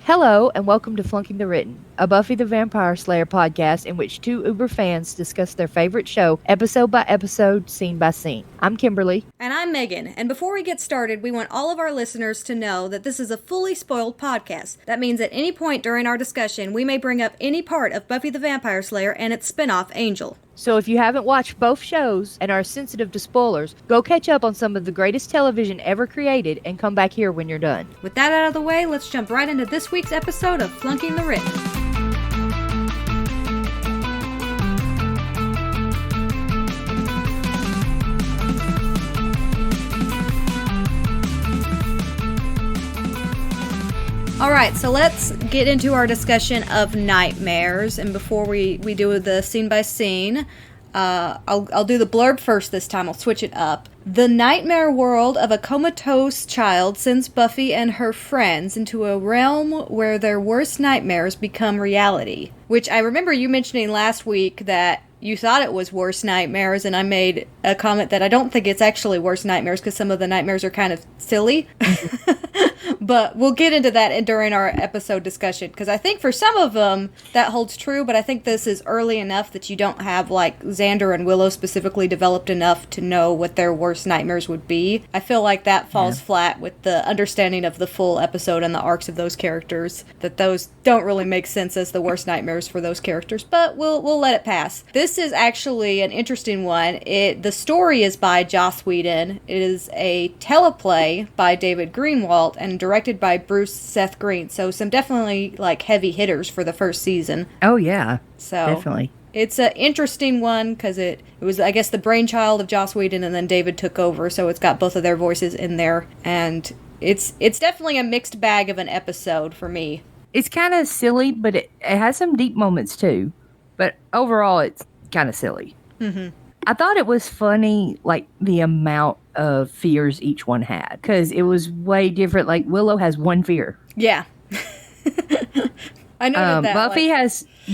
Hello, and welcome to Flunking the Written, a Buffy the Vampire Slayer podcast in which two Uber fans discuss their favorite show, episode by episode, scene by scene. I'm Kimberly. And I'm Megan. And before we get started, we want all of our listeners to know that this is a fully spoiled podcast. That means at any point during our discussion, we may bring up any part of Buffy the Vampire Slayer and its spinoff, Angel. So if you haven't watched both shows and are sensitive to spoilers, go catch up on some of the greatest television ever created and come back here when you're done. With that out of the way, let's jump right into this week's episode of Flunking the Written. Alright, so let's get into our discussion of nightmares, and before we do the scene by scene, I'll do the blurb first this time. I'll switch it up. The nightmare world of a comatose child sends Buffy and her friends into a realm where their worst nightmares become reality. Which I remember you mentioning last week that you thought it was worst nightmares, and I made a comment that I don't think it's actually worst nightmares because some of the nightmares are kind of silly. But we'll get into that during our episode discussion, because I think for some of them that holds true, but I think this is early enough that you don't have, like, Xander and Willow specifically developed enough to know what their worst nightmares would be. I feel like that falls flat with the understanding of the full episode and the arcs of those characters, that those don't really make sense as the worst nightmares for those characters, but we'll let it pass. This is actually an interesting one. The story is by Joss Whedon. It is a teleplay by David Greenwalt and directed by Bruce Seth Green. So some definitely like heavy hitters for the first season. Oh yeah, so definitely. It's an interesting one because it was, I guess, the brainchild of Joss Whedon, and then David took over. So it's got both of their voices in there, and it's definitely a mixed bag of an episode for me. It's kind of silly, but it has some deep moments too. But overall, it's kind of silly. Mm-hmm. I thought it was funny, like, the amount of fears each one had. Because it was way different. Like, Willow has one fear. Yeah. I know that.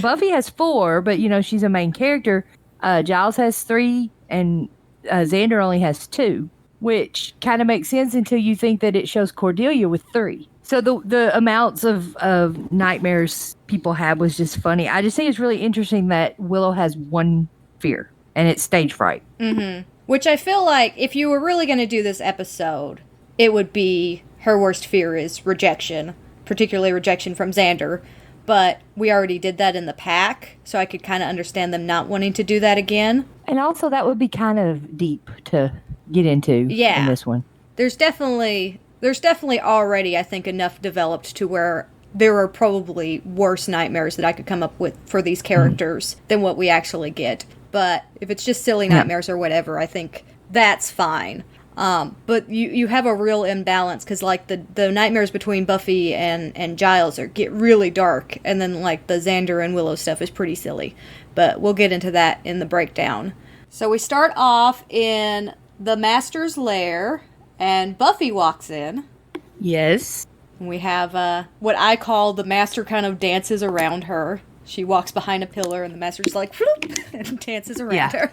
Buffy has 4, but, you know, she's a main character. Giles has 3, and Xander only has 2. Which kind of makes sense until you think that it shows Cordelia with 3. So the amounts of nightmares people have was just funny. I just think it's really interesting that Willow has one fear, and it's stage fright. Mm-hmm. Which I feel like if you were really going to do this episode, it would be her worst fear is rejection, particularly rejection from Xander. But we already did that in the pack, so I could kind of understand them not wanting to do that again. And also that would be kind of deep to get into in this one. There's definitely already, I think, enough developed to where there are probably worse nightmares that I could come up with for these characters than what we actually get. But if it's just silly nightmares or whatever, I think that's fine. But you have a real imbalance because, like, the nightmares between Buffy and Giles get really dark, and then, like, the Xander and Willow stuff is pretty silly. But we'll get into that in the breakdown. So we start off in the Master's lair, and Buffy walks in. Yes. We have what I call the Master kind of dances around her. She walks behind a pillar, and the Master's like, whoop, and dances around her.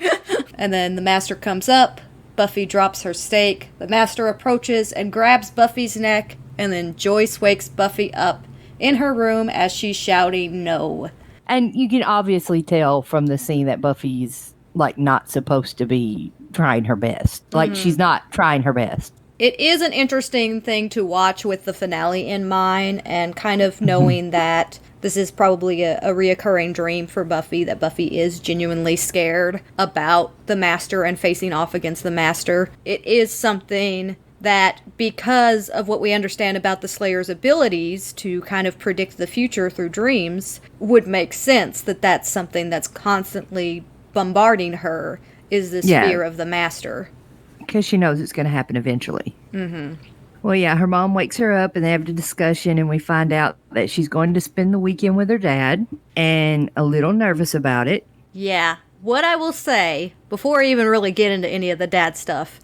And then the Master comes up. Buffy drops her stake. The Master approaches and grabs Buffy's neck, and then Joyce wakes Buffy up in her room as she's shouting no. And you can obviously tell from the scene that Buffy's, like, not supposed to be trying her best. Like, she's not trying her best. It is an interesting thing to watch with the finale in mind, and kind of knowing that this is probably a reoccurring dream for Buffy, that Buffy is genuinely scared about the Master and facing off against the Master. It is something that, because of what we understand about the Slayer's abilities to kind of predict the future through dreams, would make sense that that's something that's constantly bombarding her, is this fear of the Master. Because she knows it's going to happen eventually. Mm-hmm. Well, yeah, her mom wakes her up, and they have a discussion, and we find out that she's going to spend the weekend with her dad, and a little nervous about it. Yeah. What I will say, before I even really get into any of the dad stuff,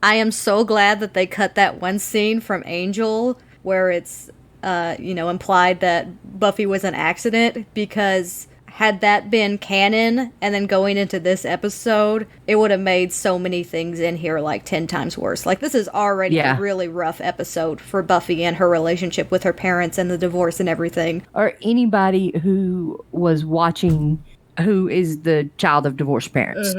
I am so glad that they cut that one scene from Angel where it's, implied that Buffy was an accident, because had that been canon and then going into this episode, it would have made so many things in here like 10 times worse. Like, this is already a really rough episode for Buffy and her relationship with her parents and the divorce and everything. Or anybody who was watching who is the child of divorced parents.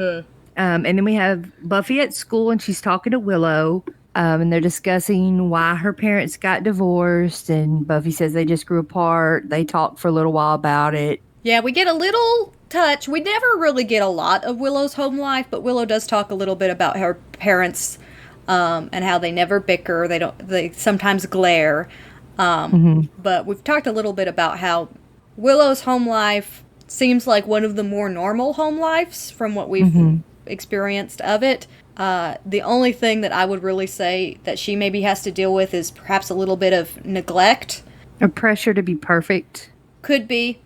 And then we have Buffy at school, and she's talking to Willow. And they're discussing why her parents got divorced. And Buffy says they just grew apart. They talked for a little while about it. Yeah, we get a little touch. We never really get a lot of Willow's home life, but Willow does talk a little bit about her parents and how they never bicker. They sometimes glare. But we've talked a little bit about how Willow's home life seems like one of the more normal home lives from what we've experienced of it. The only thing that I would really say that she maybe has to deal with is perhaps a little bit of neglect. A pressure to be perfect. Could be.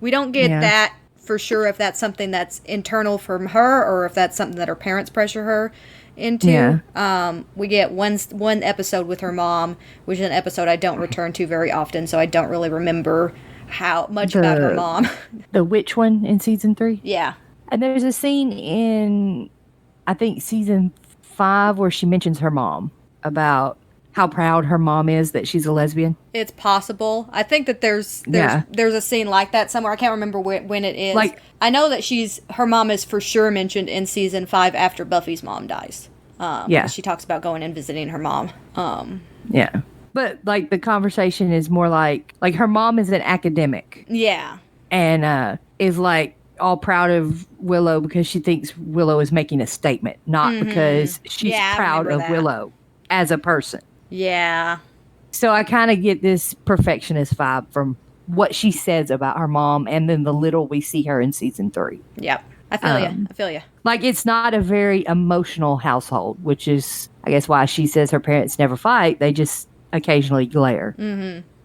We don't get that for sure, if that's something that's internal from her or if that's something that her parents pressure her into. We get one episode with her mom, which is an episode I don't return to very often, so I don't really remember how much about her mom. The witch one in season 3? Yeah. And there's a scene in, I think, season 5 where she mentions her mom about how proud her mom is that she's a lesbian. It's possible. I think that there's a scene like that somewhere. I can't remember when it is. Like, I know that her mom is for sure mentioned in season 5 after Buffy's mom dies. She talks about going and visiting her mom. But like the conversation is more like her mom is an academic. Yeah. And is like all proud of Willow because she thinks Willow is making a statement, not because she's proud of Willow as a person. Yeah. So I kind of get this perfectionist vibe from what she says about her mom and then the little we see her in season 3. Yep. I feel you. Like, it's not a very emotional household, which is, I guess, why she says her parents never fight. They just occasionally glare.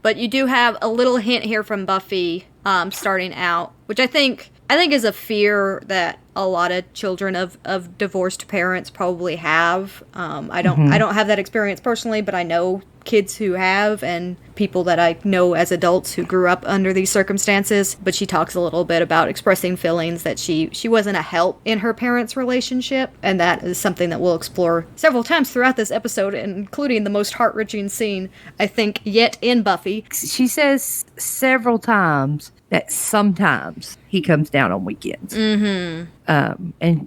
But you do have a little hint here from Buffy starting out, which I think is a fear that a lot of children of divorced parents probably have. I don't have that experience personally, but I know kids who have and people that I know as adults who grew up under these circumstances. But she talks a little bit about expressing feelings that she wasn't a help in her parents' relationship, and that is something that we'll explore several times throughout this episode, including the most heart-wrenching scene, I think, yet in Buffy. She says several times that sometimes he comes down on weekends. And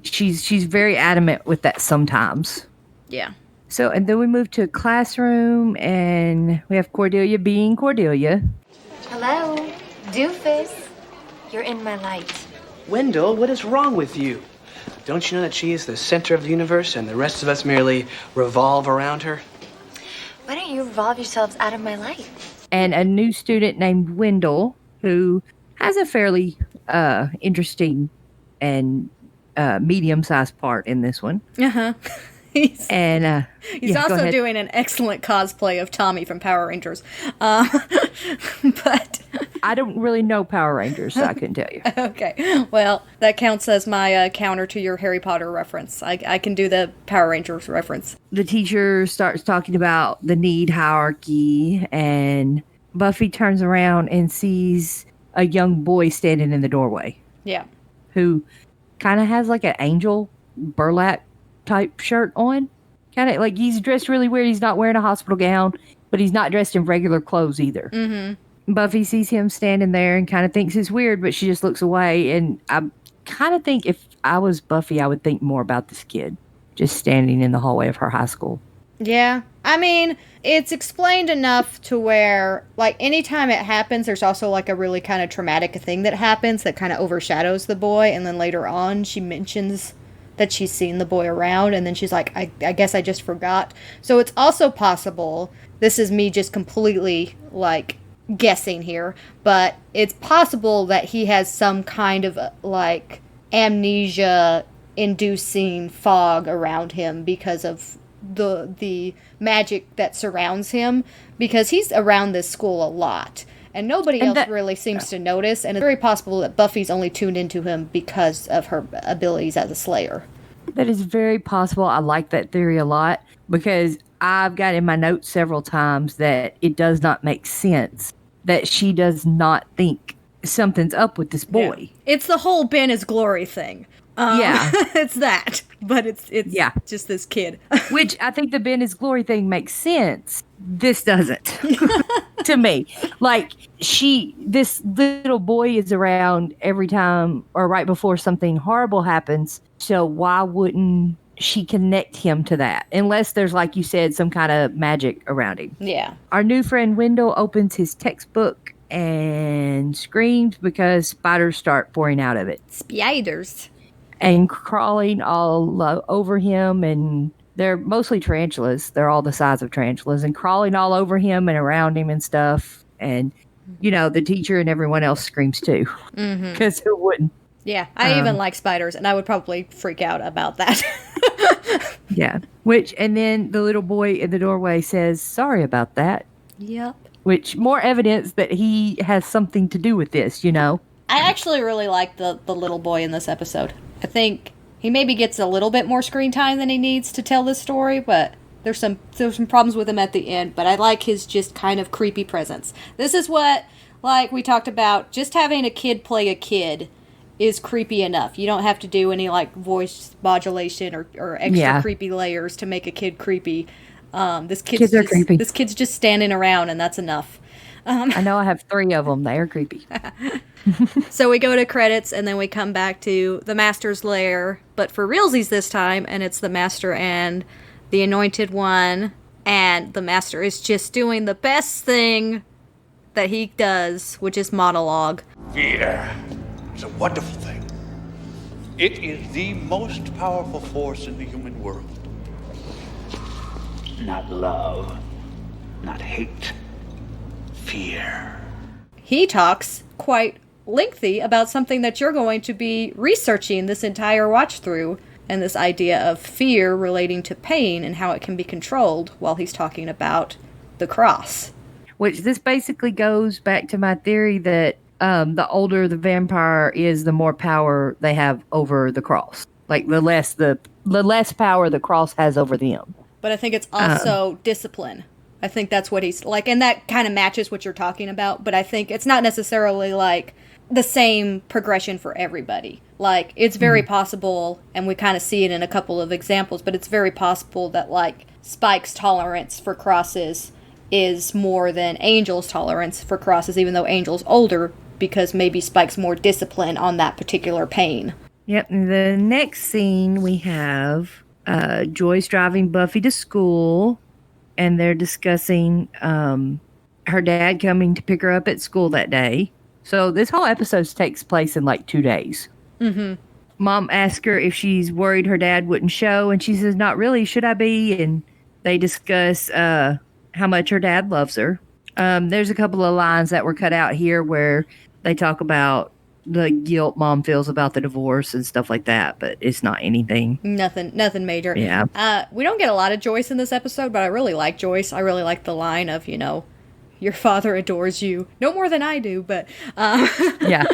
she's very adamant with that sometimes. Yeah. So, and then we move to a classroom, and we have Cordelia being Cordelia. Hello, Doofus. You're in my light. Wendell, what is wrong with you? Don't you know that she is the center of the universe and the rest of us merely revolve around her? Why don't you revolve yourselves out of my light? And a new student named Wendell, who has a fairly interesting and medium-sized part in this one. He's also doing an excellent cosplay of Tommy from Power Rangers. But I don't really know Power Rangers, so I couldn't tell you. Okay. Well, that counts as my counter to your Harry Potter reference. I can do the Power Rangers reference. The teacher starts talking about the need hierarchy, and Buffy turns around and sees a young boy standing in the doorway. Yeah. Who kind of has like an angel burlap type shirt on. Kind of like he's dressed really weird. He's not wearing a hospital gown, but he's not dressed in regular clothes either. Buffy sees him standing there and kind of thinks it's weird, but she just looks away. And I kind of think if I was Buffy, I would think more about this kid just standing in the hallway of her high school. Yeah. I mean, it's explained enough to where, like, anytime it happens, there's also, like, a really kind of traumatic thing that happens that kind of overshadows the boy. And then later on, she mentions that she's seen the boy around, and then she's like, I guess I just forgot. So it's also possible, this is me just completely, like, guessing here, but it's possible that he has some kind of, like, amnesia-inducing fog around him because of the magic that surrounds him, because he's around this school a lot. And nobody else really seems to notice, and it's very possible that Buffy's only tuned into him because of her abilities as a Slayer. That is very possible. I like that theory a lot, because I've got in my notes several times that it does not make sense that she does not think something's up with this boy. Yeah. It's the whole Ben is glory thing. Yeah. It's that, but it's Yeah. just this kid. Which I think the Ben is glory thing makes sense. This doesn't to me. Like this little boy is around every time or right before something horrible happens. So why wouldn't she connect him to that? Unless there's, like you said, some kind of magic around him. Yeah. Our new friend Wendell opens his textbook and screams because spiders start pouring out of it. Spiders. And crawling all over him, and they're mostly tarantulas. They're all the size of tarantulas, and crawling all over him and around him and stuff. And, the teacher and everyone else screams too. Because who wouldn't? Yeah, I even like spiders, and I would probably freak out about that. Yeah. And then the little boy in the doorway says, "Sorry about that." Yep. Which, more evidence that he has something to do with this, I actually really like the little boy in this episode. I think he maybe gets a little bit more screen time than he needs to tell this story, but there's some problems with him at the end, but I like his just kind of creepy presence. This is what, like we talked about, just having a kid play a kid is creepy enough. You don't have to do any, like, voice modulation or extra creepy layers to make a kid creepy. Kids are creepy. This kid's just standing around, and that's enough. I know I have 3 of them. They are creepy. So we go to credits, and then we come back to the Master's lair, but for realsies this time, and it's the Master and the Anointed One, and the Master is just doing the best thing that he does, which is monologue. Fear is a wonderful thing. It is the most powerful force in the human world. Not love, not hate, fear. He talks quite lengthy about something that you're going to be researching this entire watch through, and this idea of fear relating to pain and how it can be controlled, while he's talking about the cross. Which this basically goes back to my theory that the older the vampire is, the more power they have over the cross. Like the less power the cross has over them. But I think it's also discipline. I think that's what he's like, and that kind of matches what you're talking about, but I think it's not necessarily like the same progression for everybody. Like, it's very possible, and we kind of see it in a couple of examples, but it's very possible that, like, Spike's tolerance for crosses is more than Angel's tolerance for crosses, even though Angel's older, because maybe Spike's more disciplined on that particular pain. Yep, the next scene we have Joyce driving Buffy to school, and they're discussing her dad coming to pick her up at school that day. So this whole episode takes place in like 2 days. Mm-hmm. Mom asks her if she's worried her dad wouldn't show, and she says, "Not really, should I be?" And they discuss how much her dad loves her. There's a couple of lines that were cut out here where they talk about the guilt Mom feels about the divorce and stuff like that, but it's not anything. Nothing major. Yeah. We don't get a lot of Joyce in this episode, but I really like Joyce. I really like the line of, your father adores you. No more than I do, but yeah.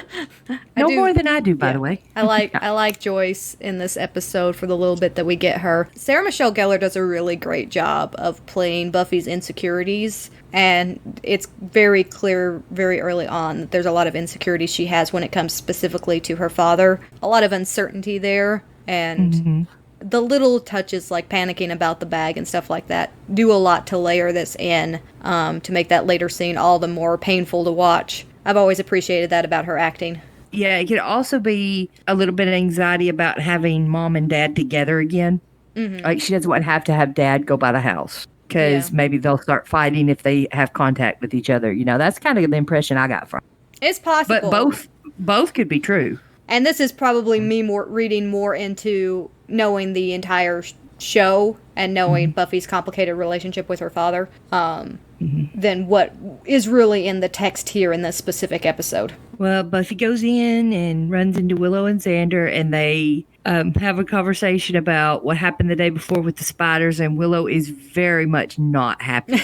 More than I do, by the way. I like Joyce in this episode for the little bit that we get her. Sarah Michelle Gellar does a really great job of playing Buffy's insecurities, and it's very clear very early on that there's a lot of insecurities she has when it comes specifically to her father. A lot of uncertainty there, and the little touches like panicking about the bag and stuff like that do a lot to layer this in, to make that later scene all the more painful to watch. I've always appreciated that about her acting. Yeah, it could also be a little bit of anxiety about having Mom and Dad together again. Mm-hmm. Like, she doesn't want to have Dad go by the house, because maybe they'll start fighting if they have contact with each other. That's kind of the impression I got from it. It's possible. But both could be true. And this is probably me reading more into knowing the entire show and knowing Buffy's complicated relationship with her father than what is really in the text here in this specific episode. Well, Buffy goes in and runs into Willow and Xander, and they have a conversation about what happened the day before with the spiders, and Willow is very much not happy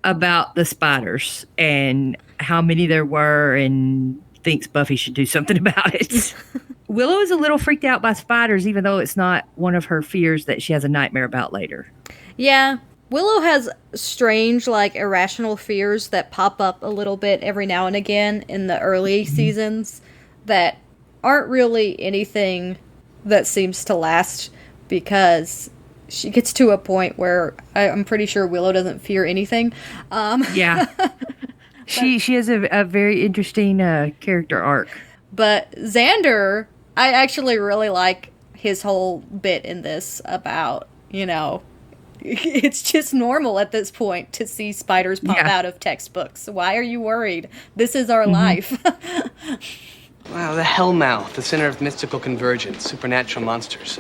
about the spiders and how many there were, and thinks Buffy should do something about it. Willow is a little freaked out by spiders, even though it's not one of her fears that she has a nightmare about later. Yeah, Willow has strange, like, irrational fears that pop up a little bit every now and again in the early seasons that aren't really anything that seems to last, because she gets to a point where I'm pretty sure Willow doesn't fear anything. Yeah. She has a very interesting character arc. But Xander, I actually really like his whole bit in this about, it's just normal at this point to see spiders pop out of textbooks. Why are you worried? This is our life. Wow, the Hellmouth, the center of mystical convergence, supernatural monsters.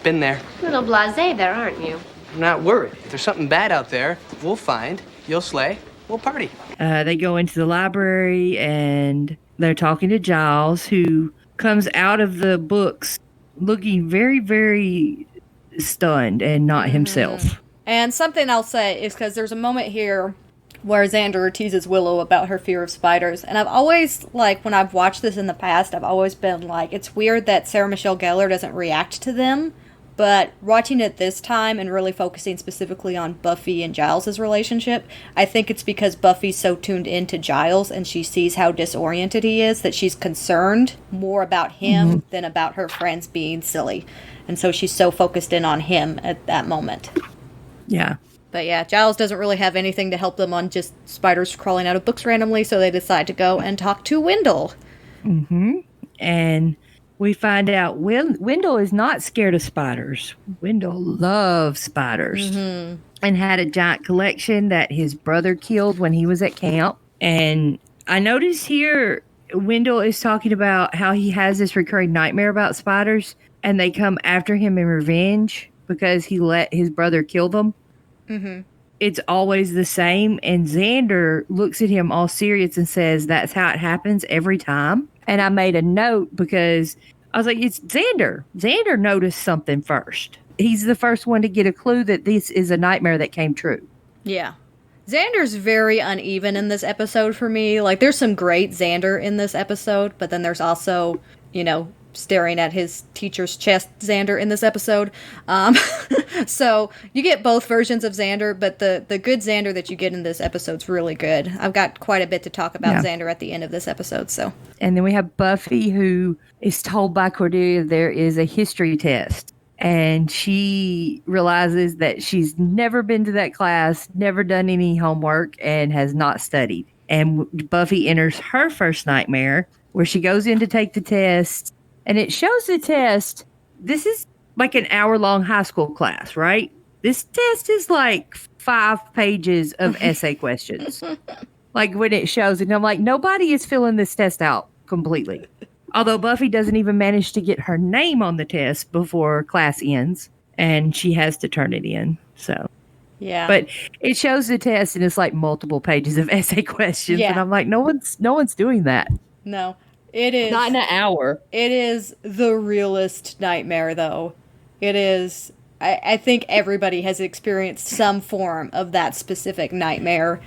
Been there. Little blasé there, aren't you? I'm not worried. If there's something bad out there, we'll find. You'll slay. We'll party. They go into the library and they're talking to Giles, who comes out of the books looking very, very stunned and not himself. And something I'll say is because there's a moment here where Xander teases Willow about her fear of spiders. And I've always, when I've watched this in the past, I've always been like, it's weird that Sarah Michelle Gellar doesn't react to them. But watching it this time and really focusing specifically on Buffy and Giles' relationship, I think it's because Buffy's so tuned into Giles and she sees how disoriented he is that she's concerned more about him than about her friends being silly. And so she's so focused in on him at that moment. Yeah. But yeah, Giles doesn't really have anything to help them on just spiders crawling out of books randomly, so they decide to go and talk to Wendell. And we find out Wendell is not scared of spiders. Wendell loves spiders and had a giant collection that his brother killed when he was at camp. And I noticed here Wendell is talking about how he has this recurring nightmare about spiders and they come after him in revenge because he let his brother kill them. It's always the same. And Xander looks at him all serious and says, that's how it happens every time. And I made a note because I was like, it's Xander. Xander noticed something first. He's the first one to get a clue that this is a nightmare that came true. Yeah. Xander's very uneven in this episode for me. There's some great Xander in this episode, but then there's also, staring at his teacher's chest Xander in this episode. So you get both versions of Xander, but the good Xander that you get in this episode's really good. I've got quite a bit to talk about Xander at the end of this episode. So, and then we have Buffy, who is told by Cordelia there is a history test, and she realizes that she's never been to that class, never done any homework, and has not studied. And Buffy enters her first nightmare, where she goes in to take the test. And it shows the test. This is like an hour-long high school class, right? This test is 5 pages of essay questions. When it shows it, I'm like, nobody is filling this test out completely. Although Buffy doesn't even manage to get her name on the test before class ends, and she has to turn it in. So, yeah. But it shows the test, and it's multiple pages of essay questions, and I'm like, no one's doing that. No. It is not in an hour. It is the realest nightmare, though. It is. I think everybody has experienced some form of that specific nightmare.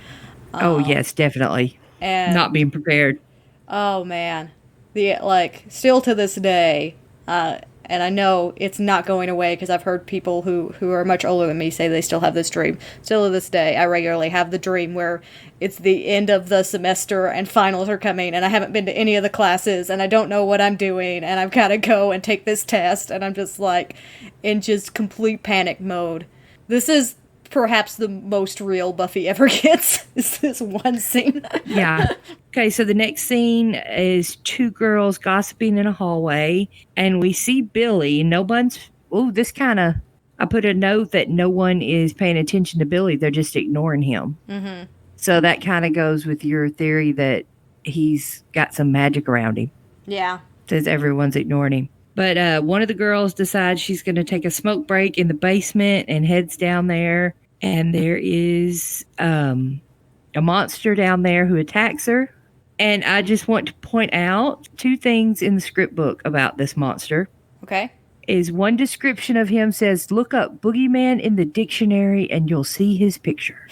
Oh yes, definitely. And not being prepared. Oh man, still to this day, and I know it's not going away because I've heard people who are much older than me say they still have this dream. Still to this day, I regularly have the dream where it's the end of the semester and finals are coming and I haven't been to any of the classes and I don't know what I'm doing and I've got to go and take this test and I'm just in just complete panic mode. This is perhaps the most real Buffy ever gets, is this one scene. Yeah. Okay, so the next scene is 2 girls gossiping in a hallway, and we see Billy. I put a note that no one is paying attention to Billy. They're just ignoring him. So that kind of goes with your theory that he's got some magic around him. Yeah. Says everyone's ignoring him. But one of the girls decides she's going to take a smoke break in the basement and heads down there. And there is a monster down there who attacks her. And I just want to point out 2 things in the script book about this monster. Okay. Is one description of him says, look up boogeyman in the dictionary and you'll see his picture.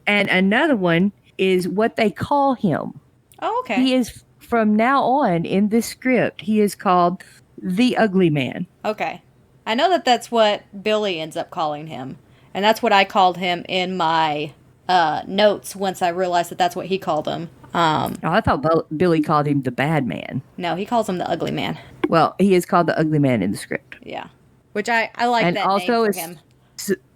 And another one is what they call him. Oh, okay. He is, from now on in this script, he is called the Ugly Man. Okay. I know that that's what Billy ends up calling him. And that's what I called him in my notes once I realized that that's what he called him. Oh, I thought Billy called him the bad man. No, he calls him the ugly man. Well, he is called the ugly man in the script. Yeah. Which I like and that also name for it's him.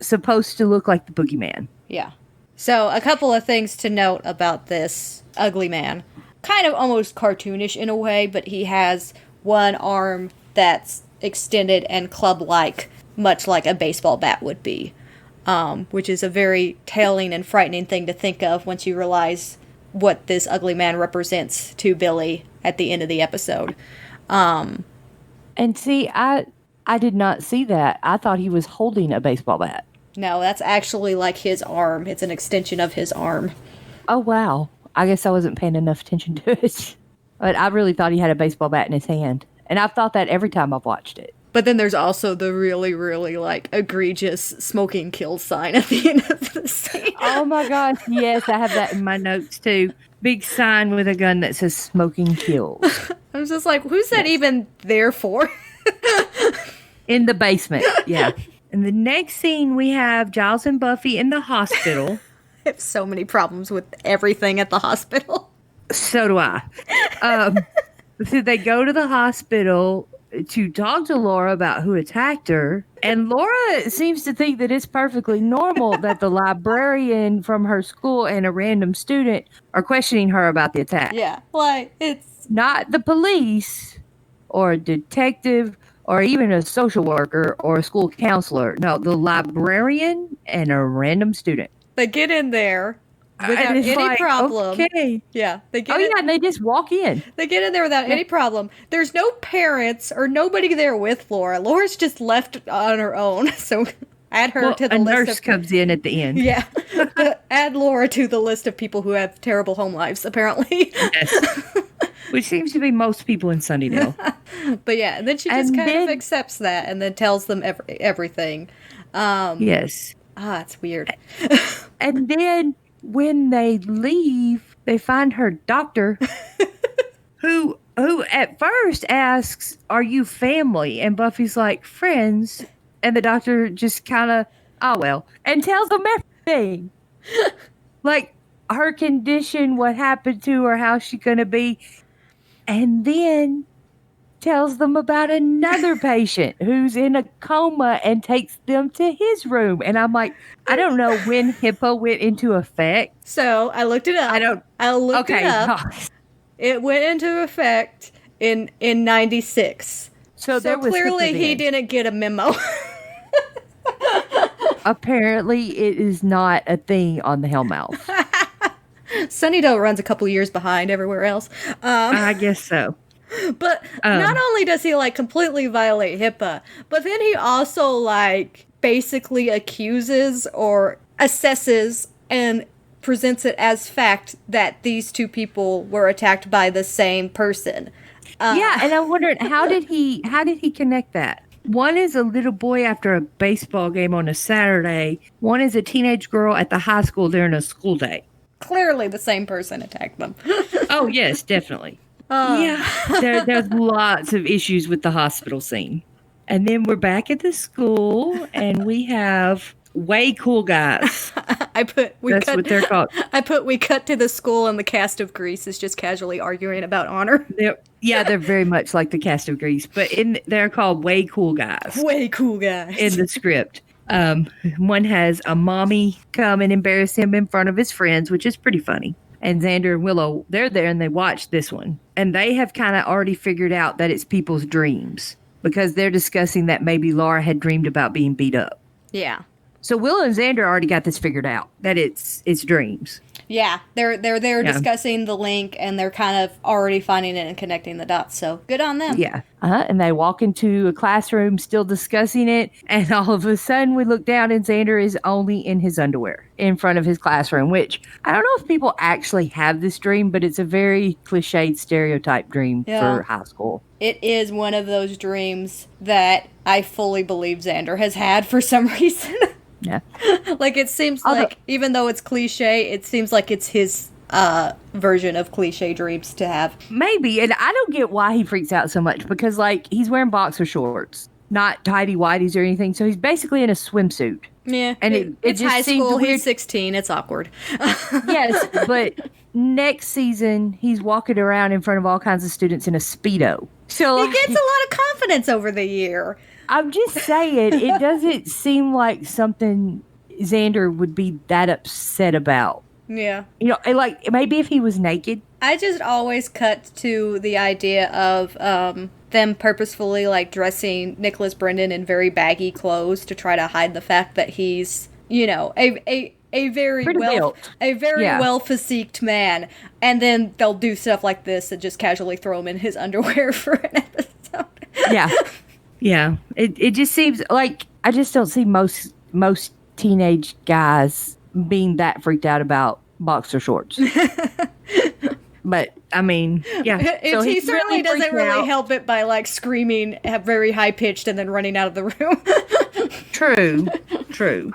supposed to look like the boogeyman. Yeah. So, a couple of things to note about this ugly man. Kind of almost cartoonish in a way, but he has one arm that's extended and club-like, much like a baseball bat would be. Which is a very telling and frightening thing to think of once you realize what this ugly man represents to Billy at the end of the episode. And see, I did not see that. I thought he was holding a baseball bat. No, that's actually like his arm. It's an extension of his arm. Oh, wow. I guess I wasn't paying enough attention to it. But I really thought he had a baseball bat in his hand. And I've thought that every time I've watched it. But then there's also the really, really, like, egregious smoking kill sign at the end of the scene. Oh, my gosh. Yes, I have that in my notes, too. Big sign with a gun that says smoking kills. I was just like, who's that even there for? In the basement, yeah. In the next scene, we have Giles and Buffy in the hospital. I have so many problems with everything at the hospital. So do I. So they go to the hospital to talk to Laura about who attacked her. And Laura seems to think that it's perfectly normal that the librarian from her school and a random student are questioning her about the attack. Yeah, like, it's... Not the police or a detective or even a social worker or a school counselor. No, the librarian and a random student. They get in there without any problem. Okay. Yeah, they get Yeah, and they just walk in. They get in there without any problem. There's no parents or nobody there with Laura. Laura's just left on her own. So add her to the a list. Nurse comes in at the end. Yeah. Add Laura to the list of people who have terrible home lives, apparently. Yes. Which seems to be most people in Sunnydale. But yeah, and then she just kind of accepts that and then tells them everything. Yes. It's weird. And then when they leave, they find her doctor who at first asks, "Are you family?" And Buffy's like, "Friends." And the doctor just kind of, "Oh, well," and tells them everything. Like her condition, what happened to her, how she's going to be. And then tells them about another patient who's in a coma and takes them to his room. And I'm like, I don't know when HIPAA went into effect. So I looked it up. I looked it up. It went into effect in 96. So there was clearly HIPAA he then. didn't get a memo. Apparently it is not a thing on the Hellmouth. Sunnydale runs a couple years behind everywhere else. I guess so. But not only does he, like, completely violate HIPAA, but then he also, like, basically accuses or assesses and presents it as fact that these two people were attacked by the same person. Yeah, and I'm wondering, how did he connect that? One is a little boy after a baseball game on a Saturday. One is a teenage girl at the high school during a school day. Clearly the same person attacked them. Oh, yes, definitely. Yeah, there's lots of issues with the hospital scene. And then we're back at the school, and we have way cool guys. That's what they're called. I put, we cut to the school, and the cast of Grease is just casually arguing about honor. They're very much like the cast of Grease, but they're called way cool guys. Way cool guys. In the script. One has a mommy come and embarrass him in front of his friends, which is pretty funny. And Xander and Willow, they're there and they watch this one. And they have kind of already figured out that it's people's dreams because they're discussing that maybe Laura had dreamed about being beat up. Yeah. So Willow and Xander already got this figured out, that it's dreams. Yeah, they're discussing the link, and they're kind of already finding it and connecting the dots, so good on them. Yeah. And they walk into a classroom still discussing it, and all of a sudden we look down and Xander is only in his underwear in front of his classroom, which I don't know if people actually have this dream, but it's a very cliched stereotype dream for high school. It is one of those dreams that I fully believe Xander has had for some reason. Yeah. Like, it seems like, even though it's cliche, it seems like it's his version of cliche dreams to have. Maybe, and I don't get why he freaks out so much, because, like, he's wearing boxer shorts. not tidy whities or anything. So he's basically in a swimsuit. Yeah. And it it's just high seems school. weird. He's 16. It's awkward. Yes, but next season he's walking around in front of all kinds of students in a Speedo. So He gets a lot of confidence over the year. I'm just saying, it doesn't seem like something Xander would be that upset about. Yeah. You know, like maybe if he was naked. I just always cut to the idea of them purposefully like dressing Nicholas Brendan in very baggy clothes to try to hide the fact that he's, you know, a very Pretty built. Yeah. well physiqued man, and then they'll do stuff like this and just casually throw him in his underwear for an episode. Yeah. Yeah. It just seems like I just don't see most teenage guys being that freaked out about boxer shorts. But I mean, yeah. So he he's certainly doesn't freaked really out. help it by like screaming very high pitched and then running out of the room. True.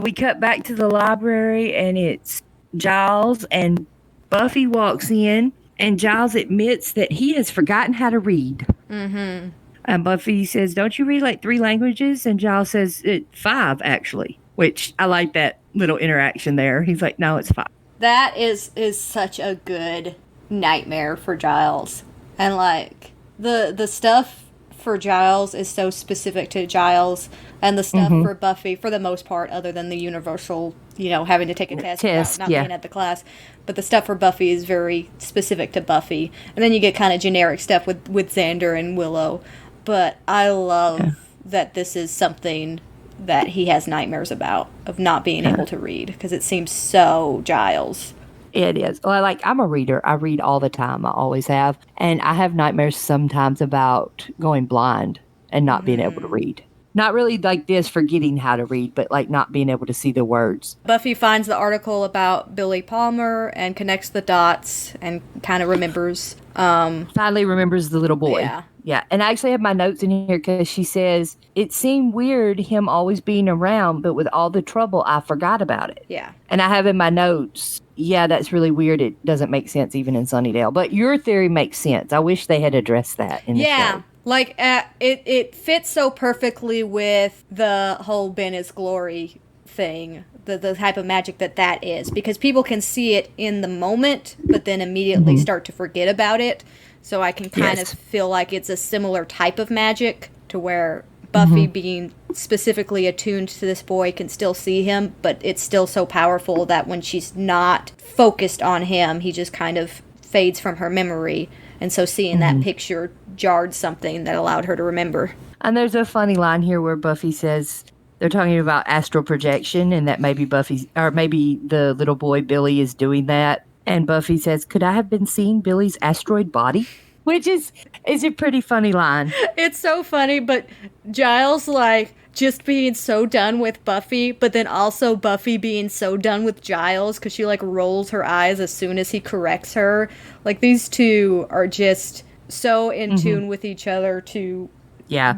We cut back to the library and it's Giles and Buffy walks in and Giles admits that he has forgotten how to read. Mm-hmm. And Buffy says, "Don't you read like 3 languages?" And Giles says, 5 actually, which I like that little interaction there. He's like, "No, it's 5. That is such a good nightmare for Giles. And like the stuff for Giles is so specific to Giles, and the stuff for Buffy for the most part, other than the universal, you know, having to take a test without not being at the class. But the stuff for Buffy is very specific to Buffy. And then you get kind of generic stuff with Xander and Willow. But I love that this is something that he has nightmares about, of not being able to read, because it seems so Giles. It is. Well, like, I'm a reader. I read all the time. I always have. And I have nightmares sometimes about going blind and not being able to read. Not really like this, forgetting how to read, but like not being able to see the words. Buffy finds the article about Billy Palmer and connects the dots and kind of remembers. Finally remembers the little boy. Yeah. Yeah. And I actually have my notes in here because she says, "It seemed weird him always being around, but with all the trouble, I forgot about it." Yeah. And I have in my notes, yeah, that's really weird. It doesn't make sense even in Sunnydale. But your theory makes sense. I wish they had addressed that in the show. Like, it fits so perfectly with the whole Ben is Glory thing, the type of magic that is, because people can see it in the moment, but then immediately start to forget about it. So I can kind of feel like it's a similar type of magic to where Buffy being specifically attuned to this boy can still see him, but it's still so powerful that when she's not focused on him, he just kind of fades from her memory. And so seeing that picture jarred something that allowed her to remember. And there's a funny line here where Buffy says they're talking about astral projection and that maybe maybe the little boy Billy is doing that. And Buffy says, "Could I have been seeing Billy's asteroid body?" Which is a pretty funny line. It's so funny, but Giles, like, just being so done with Buffy, but then also Buffy being so done with Giles, because she, like, rolls her eyes as soon as he corrects her. Like, these two are just so in tune with each other to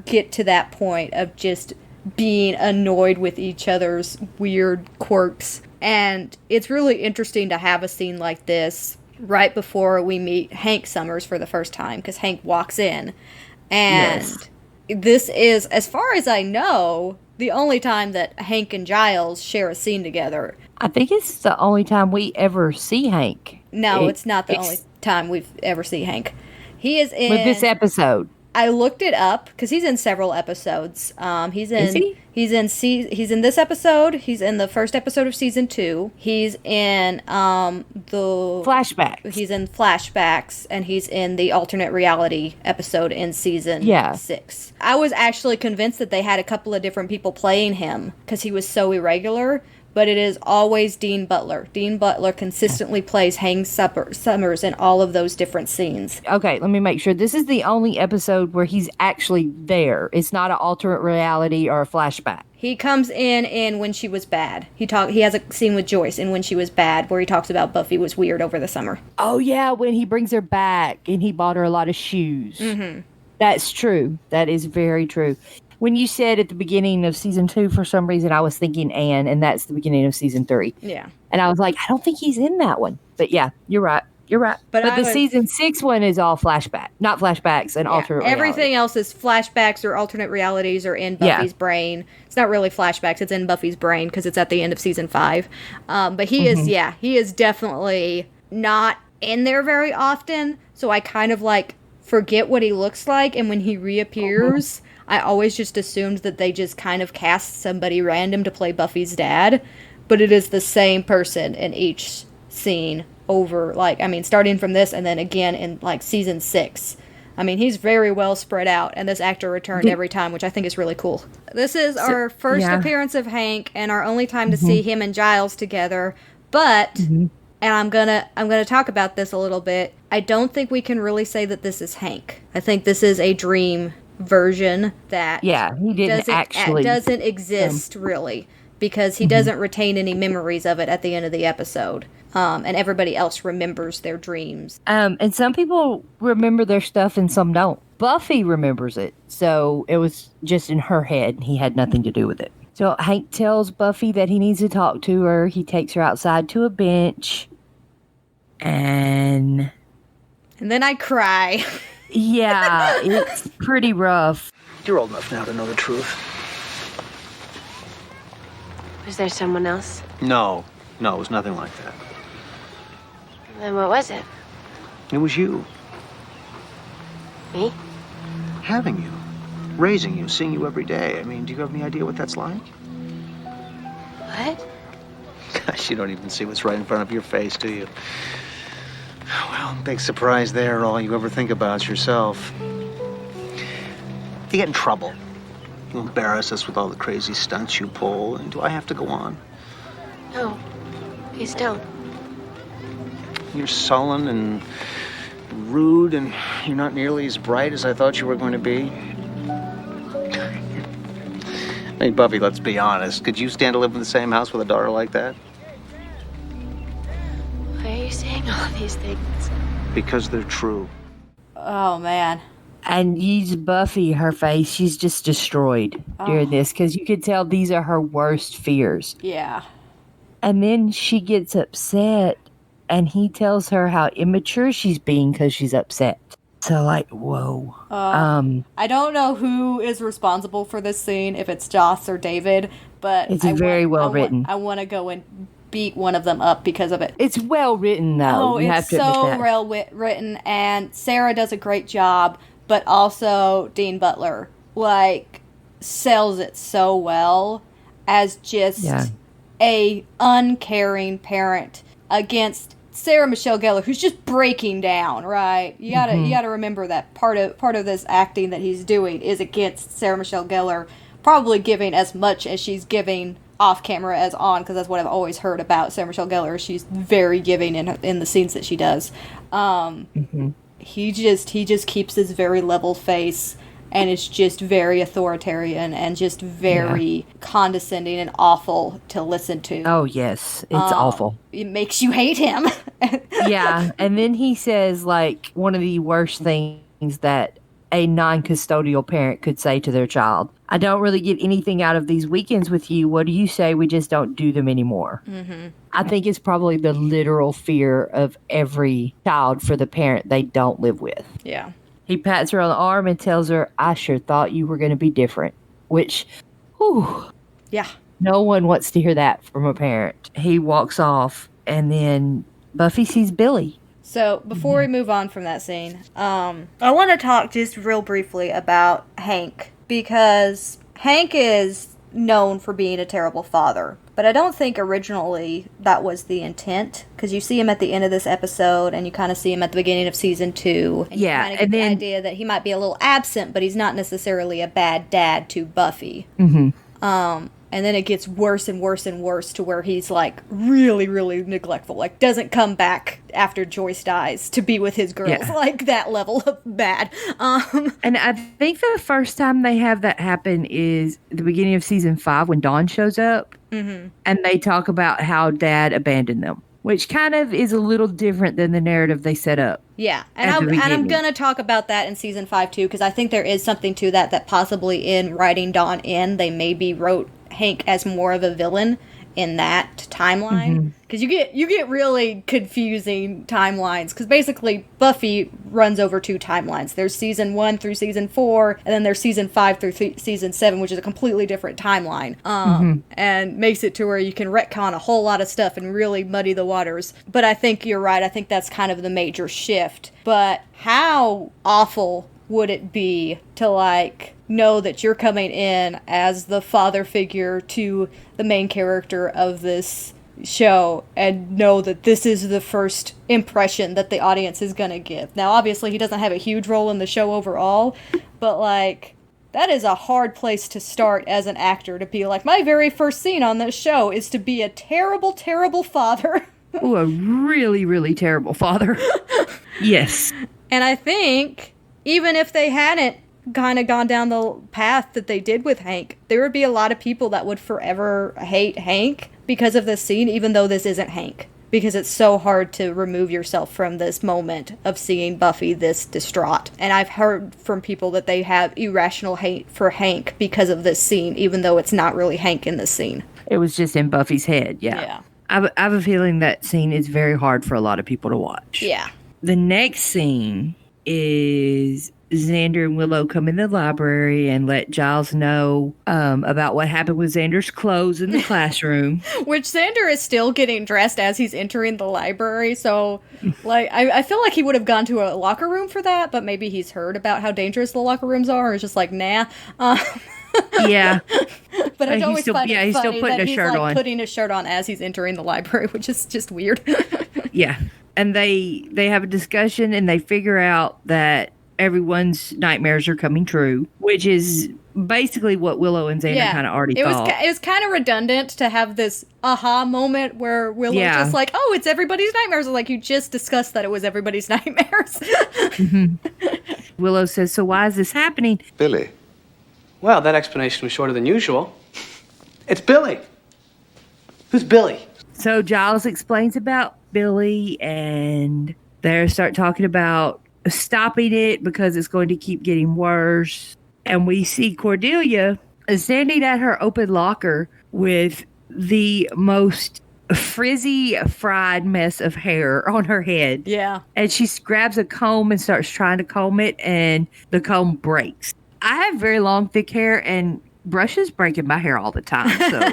get to that point of just being annoyed with each other's weird quirks. And it's really interesting to have a scene like this right before we meet Hank Summers for the first time, because Hank walks in. And this is, as far as I know, the only time that Hank and Giles share a scene together. I think it's the only time we ever see Hank. No, it's not the only time we've ever seen Hank. He is in... With this episode. I looked it up because he's in several episodes. He's in. Is he? He's in this episode. He's in the first episode of season 2. He's in the Flashbacks. He's in flashbacks, and he's in the alternate reality episode in season 6. I was actually convinced that they had a couple of different people playing him because he was so irregular. But it is always Dean Butler. Dean Butler consistently plays Hank Summers in all of those different scenes. Okay, let me make sure. This is the only episode where he's actually there. It's not an alternate reality or a flashback. He comes in When She Was Bad. He has a scene with Joyce in When She Was Bad where he talks about Buffy was weird over the summer. Oh, yeah, when he brings her back and he bought her a lot of shoes. Mm-hmm. That's true. That is very true. When you said at the beginning of season 2, for some reason, I was thinking Anne, and that's the beginning of season 3. Yeah. And I was like, I don't think he's in that one. But yeah, you're right. You're right. But But I the was- season 6 one is all flashback, not flashbacks and Yeah, alternate everything reality. else is flashbacks or alternate realities or in Yeah. Buffy's brain. It's not really flashbacks; it's in Buffy's brain because it's at the end of season 5. But he is definitely not in there very often. So I kind of like forget what he looks like, and when he reappears, I always just assumed that they just kind of cast somebody random to play Buffy's dad. But it is the same person in each scene over, like, I mean, starting from this and then again in, like, season 6. I mean, he's very well spread out, and this actor returned every time, which I think is really cool. This is our first appearance of Hank and our only time to see him and Giles together, but, and I'm gonna talk about this a little bit, I don't think we can really say that this is Hank. I think this is a dream version that He didn't doesn't exist, really, because he doesn't retain any memories of it at the end of the episode. And everybody else remembers their dreams. And some people remember their stuff and some don't. Buffy remembers it. So it was just in her head. He had nothing to do with it. So Hank tells Buffy that he needs to talk to her. He takes her outside to a bench. And then I cry. yeah, it's pretty rough. You're old enough now to know the truth. Was there someone else? No, it was nothing like that. Then what was it? It was you. Me? Having you. Raising you, seeing you every day. I mean, do you have any idea what that's like? What? Gosh, you don't even see what's right in front of your face, do you? Well, big surprise there. All you ever think about is yourself. You get in trouble. You embarrass us with all the crazy stunts you pull. And do I have to go on? No. Please don't. You're sullen and rude, and you're not nearly as bright as I thought you were going to be. I mean, Buffy, let's be honest. Could you stand to live in the same house with a daughter like that? Why are you saying all these things? Because they're true. Oh, man. And use Buffy, her face, she's just destroyed during this because you could tell these are her worst fears. Yeah. And then she gets upset and he tells her how immature she's being because she's upset. So, like, whoa. I don't know who is responsible for this scene, if it's Joss or David, but It's very well written. I want to go and beat one of them up because of it. It's well written, though. Oh, You have it's to admit so that. well written, and Sarah does a great job, but also Dean Butler, like, sells it so well as just a uncaring parent against Sarah Michelle Gellar, who's just breaking down, right? You gotta remember that part of this acting that he's doing is against Sarah Michelle Gellar, probably giving as much as she's giving off camera as on, because that's what I've always heard about Sarah Michelle Gellar. She's very giving in the scenes that she does. He just keeps this very level face, and it's just very authoritarian and just very condescending and awful to listen to. Oh, yes. It's awful. It makes you hate him. Yeah. And then he says, like, one of the worst things that a non-custodial parent could say to their child. I don't really get anything out of these weekends with you. What do you say we just don't do them anymore? Mm-hmm. I think it's probably the literal fear of every child for the parent they don't live with. Yeah. He pats her on the arm and tells her, I sure thought you were going to be different. Which, whew. Yeah. No one wants to hear that from a parent. He walks off, and then Buffy sees Billy. So, before we move on from that scene, I want to talk just real briefly about Hank, because Hank is known for being a terrible father, but I don't think originally that was the intent, because you see him at the end of this episode, and you kind of see him at the beginning of season 2, and you kind of get the idea that he might be a little absent, but he's not necessarily a bad dad to Buffy. And then it gets worse and worse and worse to where he's, like, really, really neglectful. Like, doesn't come back after Joyce dies to be with his girls. Yeah. Like, that level of bad. And I think the first time they have that happen is the beginning of season 5 when Dawn shows up. Mm-hmm. And they talk about how Dad abandoned them, which kind of is a little different than the narrative they set up. Yeah, and I'm going to talk about that in season 5, too, because I think there is something to that possibly in writing Dawn in, they maybe wrote Hank as more of a villain in that timeline, because you get really confusing timelines, because basically Buffy runs over 2 timelines. There's season 1 through season 4, and then there's season 5 through season 7, which is a completely different timeline, and makes it to where you can retcon a whole lot of stuff and really muddy the waters. But I think you're right. I think that's kind of the major shift. But how awful would it be to, like, know that you're coming in as the father figure to the main character of this show and know that this is the first impression that the audience is going to give. Now, obviously, he doesn't have a huge role in the show overall, but, like, that is a hard place to start as an actor, to be like, my very first scene on this show is to be a terrible, terrible father. Oh, a really, really terrible father. Yes. And I think even if they hadn't kind of gone down the path that they did with Hank, there would be a lot of people that would forever hate Hank because of this scene, even though this isn't Hank. Because it's so hard to remove yourself from this moment of seeing Buffy this distraught. And I've heard from people that they have irrational hate for Hank because of this scene, even though it's not really Hank in this scene. It was just in Buffy's head, yeah. I have a feeling that scene is very hard for a lot of people to watch. Yeah. The next scene is Xander and Willow come in the library and let Giles know about what happened with Xander's clothes in the classroom. Which Xander is still getting dressed as he's entering the library. So, like, I feel like he would have gone to a locker room for that, but maybe he's heard about how dangerous the locker rooms are. And it's just like, nah. Yeah. But I always find it he's funny still putting that a he's shirt like on. putting a shirt on as he's entering the library, which is just weird. Yeah. And they have a discussion and they figure out that everyone's nightmares are coming true, which is basically what Willow and Xander kind of already thought. It was kind of redundant to have this aha moment where Willow's just like, oh, it's everybody's nightmares. Like, you just discussed that it was everybody's nightmares. Willow says, so why is this happening? Billy. Well, that explanation was shorter than usual. It's Billy. Who's Billy? So Giles explains about Billy, and they start talking about stopping it because it's going to keep getting worse. And we see Cordelia standing at her open locker with the most frizzy, fried mess of hair on her head. Yeah. And she grabs a comb and starts trying to comb it, and the comb breaks. I have very long, thick hair, and brushes break in my hair all the time. So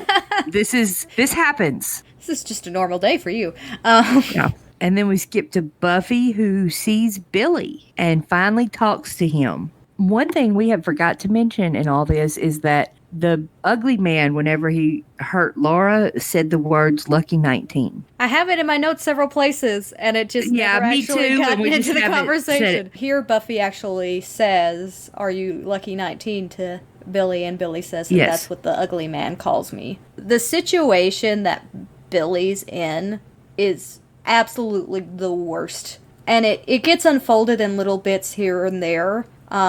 this happens. This is just a normal day for you. Yeah. And then we skip to Buffy, who sees Billy and finally talks to him. One thing we have forgot to mention in all this is that the ugly man, whenever he hurt Laura, said the words "Lucky 19." I have it in my notes several places, and it just never actually got into the conversation. Here, Buffy actually says, "Are you Lucky 19?" to Billy, and Billy says that that's what the ugly man calls me. The situation that Billy's in is absolutely the worst, and it gets unfolded in little bits here and there.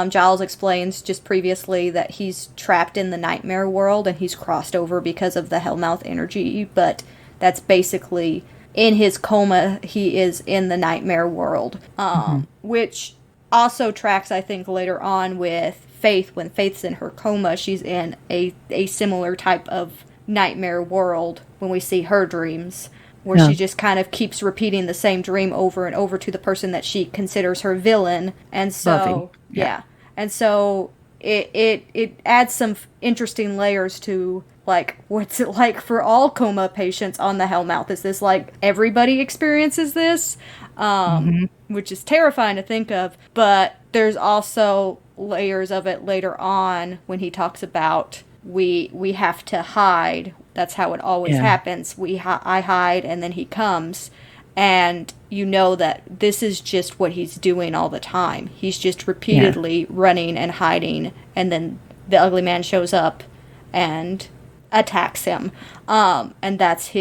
Giles explains just previously that he's trapped in the nightmare world and he's crossed over because of the Hellmouth energy, but that's basically in his coma, he is in the nightmare world, which also tracks, I think, later on with Faith. When Faith's in her coma, she's in a similar type of nightmare world when we see her dreams, where she just kind of keeps repeating the same dream over and over to the person that she considers her villain. And so, and so it adds some interesting layers to, like, what's it like for all coma patients on the Hellmouth? Is this like everybody experiences this? Which is terrifying to think of, but there's also layers of it later on when he talks about we have to hide. That's how it always happens. I hide, and then he comes, and you know that this is just what he's doing all the time. He's just repeatedly running and hiding, and then the ugly man shows up and attacks him. And that's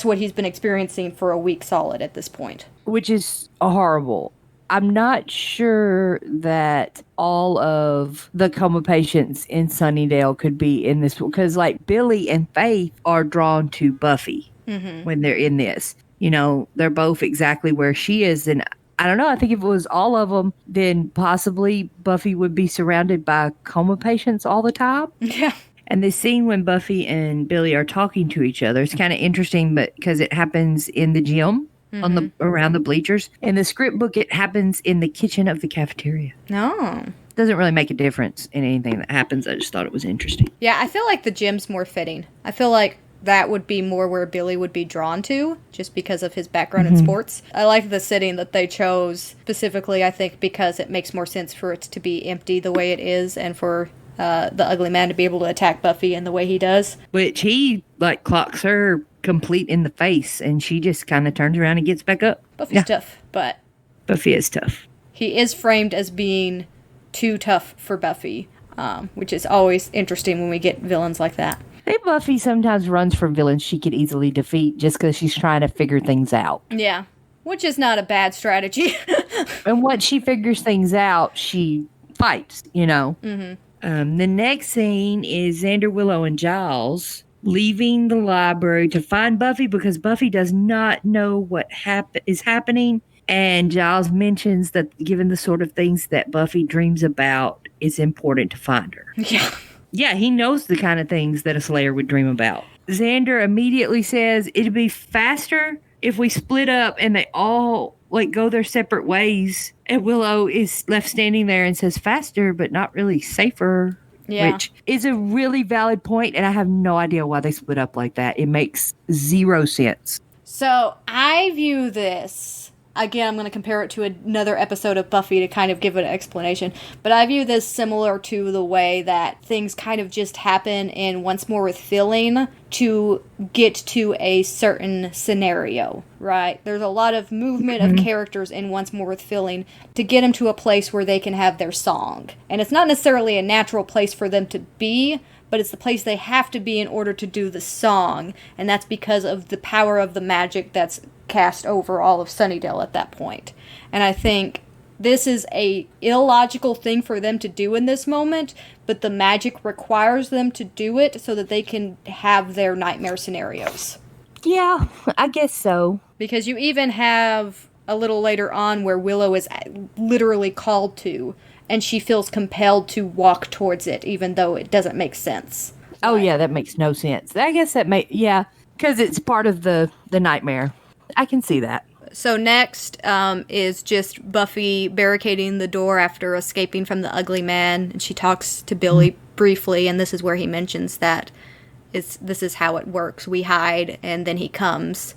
what he's been experiencing for a week solid at this point. Which is horrible. I'm not sure that all of the coma patients in Sunnydale could be in this, because, like, Billy and Faith are drawn to Buffy when they're in this. You know, they're both exactly where she is. And I don't know, I think if it was all of them, then possibly Buffy would be surrounded by coma patients all the time. Yeah. And the scene when Buffy and Billy are talking to each other is kind of interesting, but because it happens in the gym on the around the bleachers. In the script book, it happens in the kitchen of the cafeteria. No. Doesn't really make a difference in anything that happens. I just thought it was interesting. Yeah, I feel like the gym's more fitting. I feel like that would be more where Billy would be drawn to, just because of his background in sports. I like the setting that they chose specifically, I think, because it makes more sense for it to be empty the way it is, and for the ugly man to be able to attack Buffy in the way he does. Which he, like, clocks her complete in the face, and she just kind of turns around and gets back up. Buffy's tough, but Buffy is tough. he is framed as being too tough for Buffy, which is always interesting when we get villains like that. I think Buffy sometimes runs from villains she could easily defeat just because she's trying to figure things out. Yeah, which is not a bad strategy. And once she figures things out, she fights, you know. The next scene is Xander, Willow, and Giles leaving the library to find Buffy because Buffy does not know what is happening. And Giles mentions that given the sort of things that Buffy dreams about, it's important to find her. Yeah. Yeah, he knows the kind of things that a Slayer would dream about. Xander immediately says it'd be faster if we split up and they all go their separate ways. And Willow is left standing there and says faster, but not really safer. Yeah. Which is a really valid point, and I have no idea why they split up like that. It makes zero sense. So I view this, again, I'm going to compare it to another episode of Buffy to kind of give it an explanation, but I view this similar to the way that things kind of just happen in Once More with Feeling to get to a certain scenario, right? There's a lot of movement of characters in Once More with Feeling to get them to a place where they can have their song. And it's not necessarily a natural place for them to be, but it's the place they have to be in order to do the song. And that's because of the power of the magic that's cast over all of Sunnydale at that point. And I think this is a illogical thing for them to do in this moment, but the magic requires them to do it so that they can have their nightmare scenarios. Yeah, I guess so. Because you even have a little later on where Willow is literally called to, and she feels compelled to walk towards it, even though it doesn't make sense. Oh, yeah, that makes no sense. I guess that yeah, because it's part of the nightmare. I can see that. So next is just Buffy barricading the door after escaping from the ugly man, and she talks to Billy briefly, and this is where he mentions that this is how it works. We hide, and then he comes,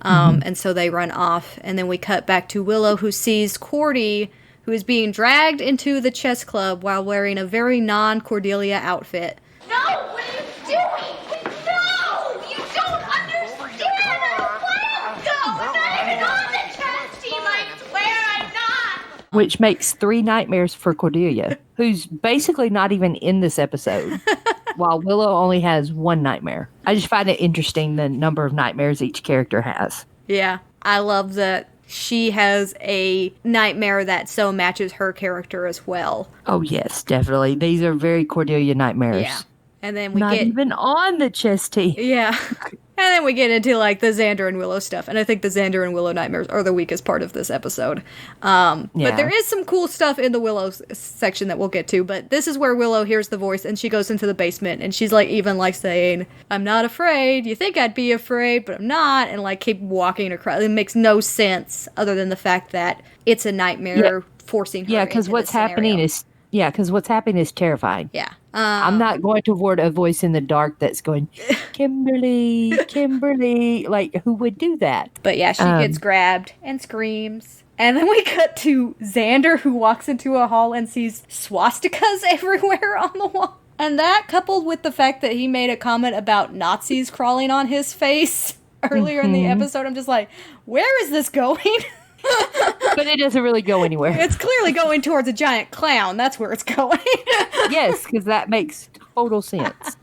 and so they run off, and then we cut back to Willow, who sees Cordy, who is being dragged into the chess club while wearing a very non-Cordelia outfit. No! What are you doing? No! You don't understand how plans go! I'm not even on the chess team, I swear I'm not! Which makes 3 nightmares for Cordelia, who's basically not even in this episode, while Willow only has 1 nightmare. I just find it interesting the number of nightmares each character has. Yeah, I love that she has a nightmare that so matches her character as well. Oh, yes, definitely. These are very Cordelia nightmares. Yeah. And then we not get... even on the chess team. Yeah. And then we get into, like, the Xander and Willow stuff. And I think the Xander and Willow nightmares are the weakest part of this episode. But there is some cool stuff in the Willow section that we'll get to. But this is where Willow hears the voice, and she goes into the basement. And she's, like, even, like, saying, I'm not afraid. You think I'd be afraid, but I'm not. And, like, keep walking across. It makes no sense other than the fact that it's a nightmare forcing her into because what's this happening scenario. because what's happening is terrifying. Yeah. I'm not going to avoid a voice in the dark that's going, Kimberly, Kimberly. Like, who would do that? But yeah, she gets grabbed and screams. And then we cut to Xander, who walks into a hall and sees swastikas everywhere on the wall. And that, coupled with the fact that he made a comment about Nazis crawling on his face earlier in the episode, I'm just like, where is this going? But it doesn't really go anywhere. It's clearly going towards a giant clown. That's where it's going. Yes, because that makes total sense.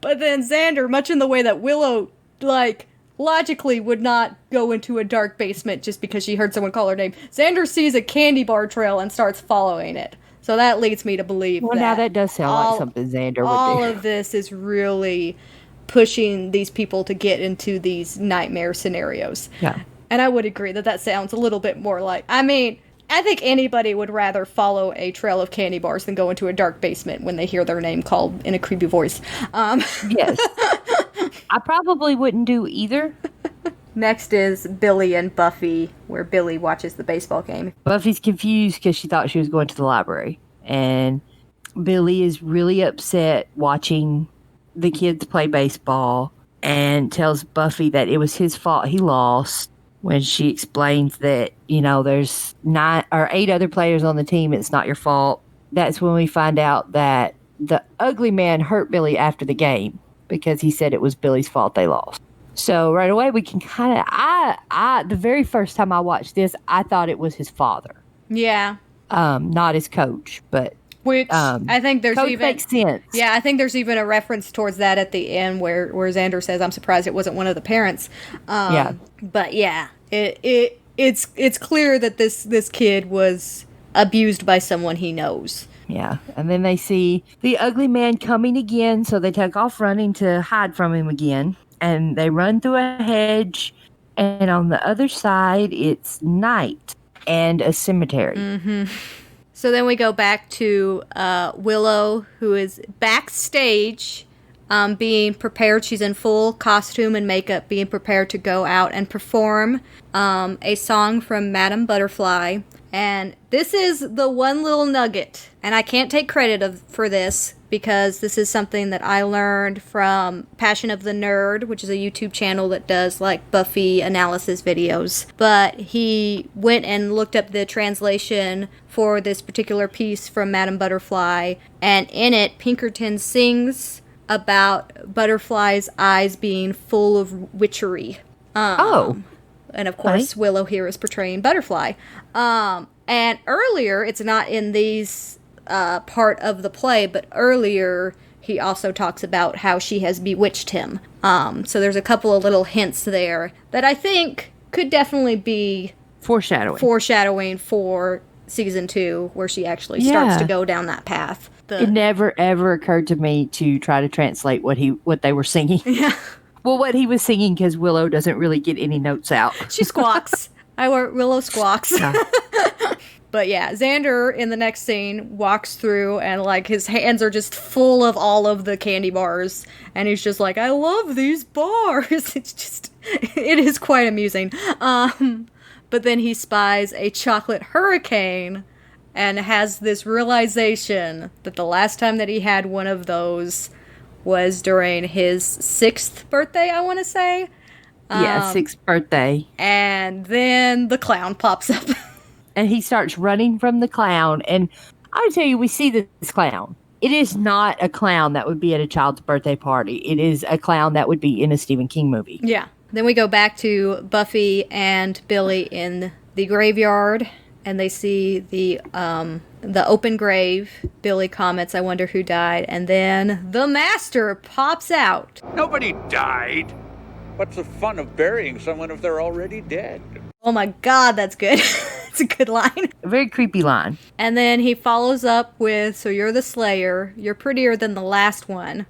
But then Xander, much in the way that Willow, like, logically would not go into a dark basement just because she heard someone call her name, Xander sees a candy bar trail and starts following it. So that leads me to believe Well, now that does sound like something Xander would do. All of this is really pushing these people to get into these nightmare scenarios. Yeah. And I would agree that sounds a little bit more like, I mean, I think anybody would rather follow a trail of candy bars than go into a dark basement when they hear their name called in a creepy voice. Yes. I probably wouldn't do either. Next is Billy and Buffy, where Billy watches the baseball game. Buffy's confused because she thought she was going to the library. And Billy is really upset watching the kids play baseball and tells Buffy that it was his fault he lost. When she explains that, there's 9 or 8 other players on the team, it's not your fault. That's when we find out that the ugly man hurt Billy after the game because he said it was Billy's fault they lost. So right away we can kind of, I the very first time I watched this, I thought it was his father. Yeah. Not his coach, but which I think there's coach even makes sense. Yeah, I think there's even a reference towards that at the end where Xander says, "I'm surprised it wasn't one of the parents." Yeah. But yeah, it's clear that this kid was abused by someone he knows. Yeah, and then they see the ugly man coming again, so they take off running to hide from him again, and they run through a hedge, and on the other side it's night and a cemetery. Mm-hmm. So then we go back to Willow, who is backstage being prepared. She's in full costume and makeup, being prepared to go out and perform a song from Madame Butterfly. And this is the one little nugget, and I can't take credit for this because this is something that I learned from Passion of the Nerd, which is a YouTube channel that does like Buffy analysis videos. But he went and looked up the translation for this particular piece from Madame Butterfly, and in it, Pinkerton sings about Butterfly's eyes being full of witchery. And of course, Willow here is portraying Butterfly. And earlier, it's not in these part of the play, but earlier he also talks about how she has bewitched him. So there's a couple of little hints there that I think could definitely be foreshadowing for season 2, where she actually starts to go down that path. It never ever occurred to me to try to translate what they were singing. Yeah. Well, what he was singing, because Willow doesn't really get any notes out. She squawks. Willow squawks. But yeah, Xander in the next scene walks through and like his hands are just full of all of the candy bars. And he's just like, I love these bars. It is quite amusing. But then he spies a chocolate hurricane and has this realization that the last time that he had one of those was during his 6th birthday, I want to say. Yeah, 6th birthday. And then the clown pops up. And he starts running from the clown. And I tell you, we see this clown. It is not a clown that would be at a child's birthday party. It is a clown that would be in a Stephen King movie. Yeah. Then we go back to Buffy and Billy in the graveyard. And they see the open grave. Billy comments, I wonder who died. And then the Master pops out. Nobody died. What's the fun of burying someone if they're already dead? Oh my God, that's good. It's a good line. A very creepy line. And then he follows up with, so you're the Slayer. You're prettier than the last one.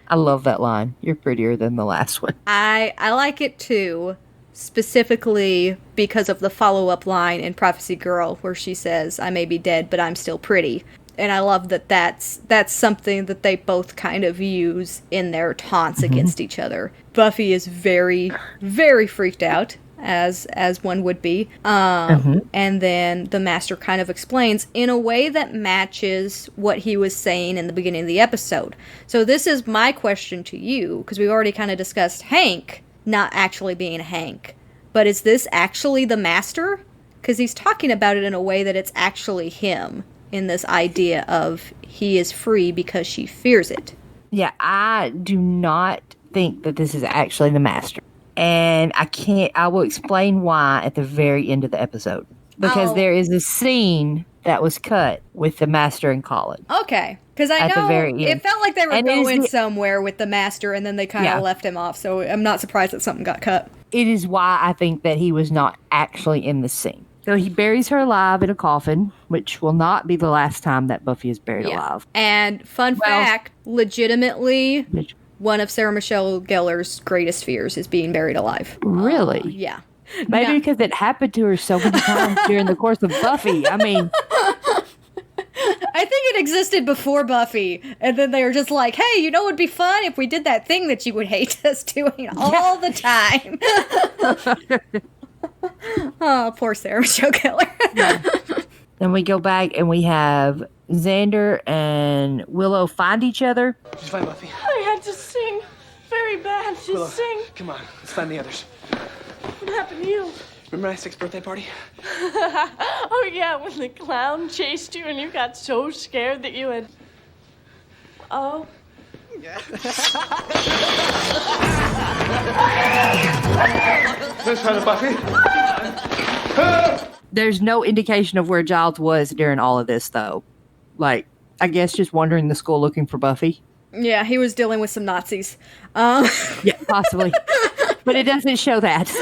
I love that line. You're prettier than the last one. I like it too. Specifically because of the follow-up line in Prophecy Girl where she says, I may be dead, but I'm still pretty. And I love that that's something that they both kind of use in their taunts against each other. Buffy is very, very freaked out, as one would be. And then the Master kind of explains in a way that matches what he was saying in the beginning of the episode. So this is my question to you, because we've already kind of discussed Hank not actually being Hank. But is this actually the Master? Because he's talking about it in a way that it's actually him, in this idea of he is free because she fears it. Yeah, I do not think that this is actually the Master. And I will explain why at the very end of the episode. Because there is a scene that was cut with the Master and Colin. Okay. Because I know it felt like they were going somewhere with the Master and then they kind of left him off. So I'm not surprised that something got cut. It is why I think that he was not actually in the scene. So he buries her alive in a coffin, which will not be the last time that Buffy is buried alive. And fun fact, legitimately, one of Sarah Michelle Gellar's greatest fears is being buried alive. Really? Yeah. Maybe No. because it happened to her so many times during the course of Buffy. I mean, I think it existed before Buffy, and then they were just like, hey, you know what would be fun if we did that thing that you would hate us doing all the time. Oh, poor Sarah Michelle Gellar. then we go back and we have Xander and Willow find each other. She's fine, Buffy. I had to sing very bad. Just Willow, sing. come on. Let's find the others. What happened to you? Remember my 6th birthday party? Oh, yeah, when the clown chased you and you got so scared that you had... Oh. Let's try the Buffy. There's no indication of where Giles was during all of this, though. Like, I guess just wandering the school looking for Buffy. Yeah, he was dealing with some Nazis. Yeah, possibly. But it doesn't show that.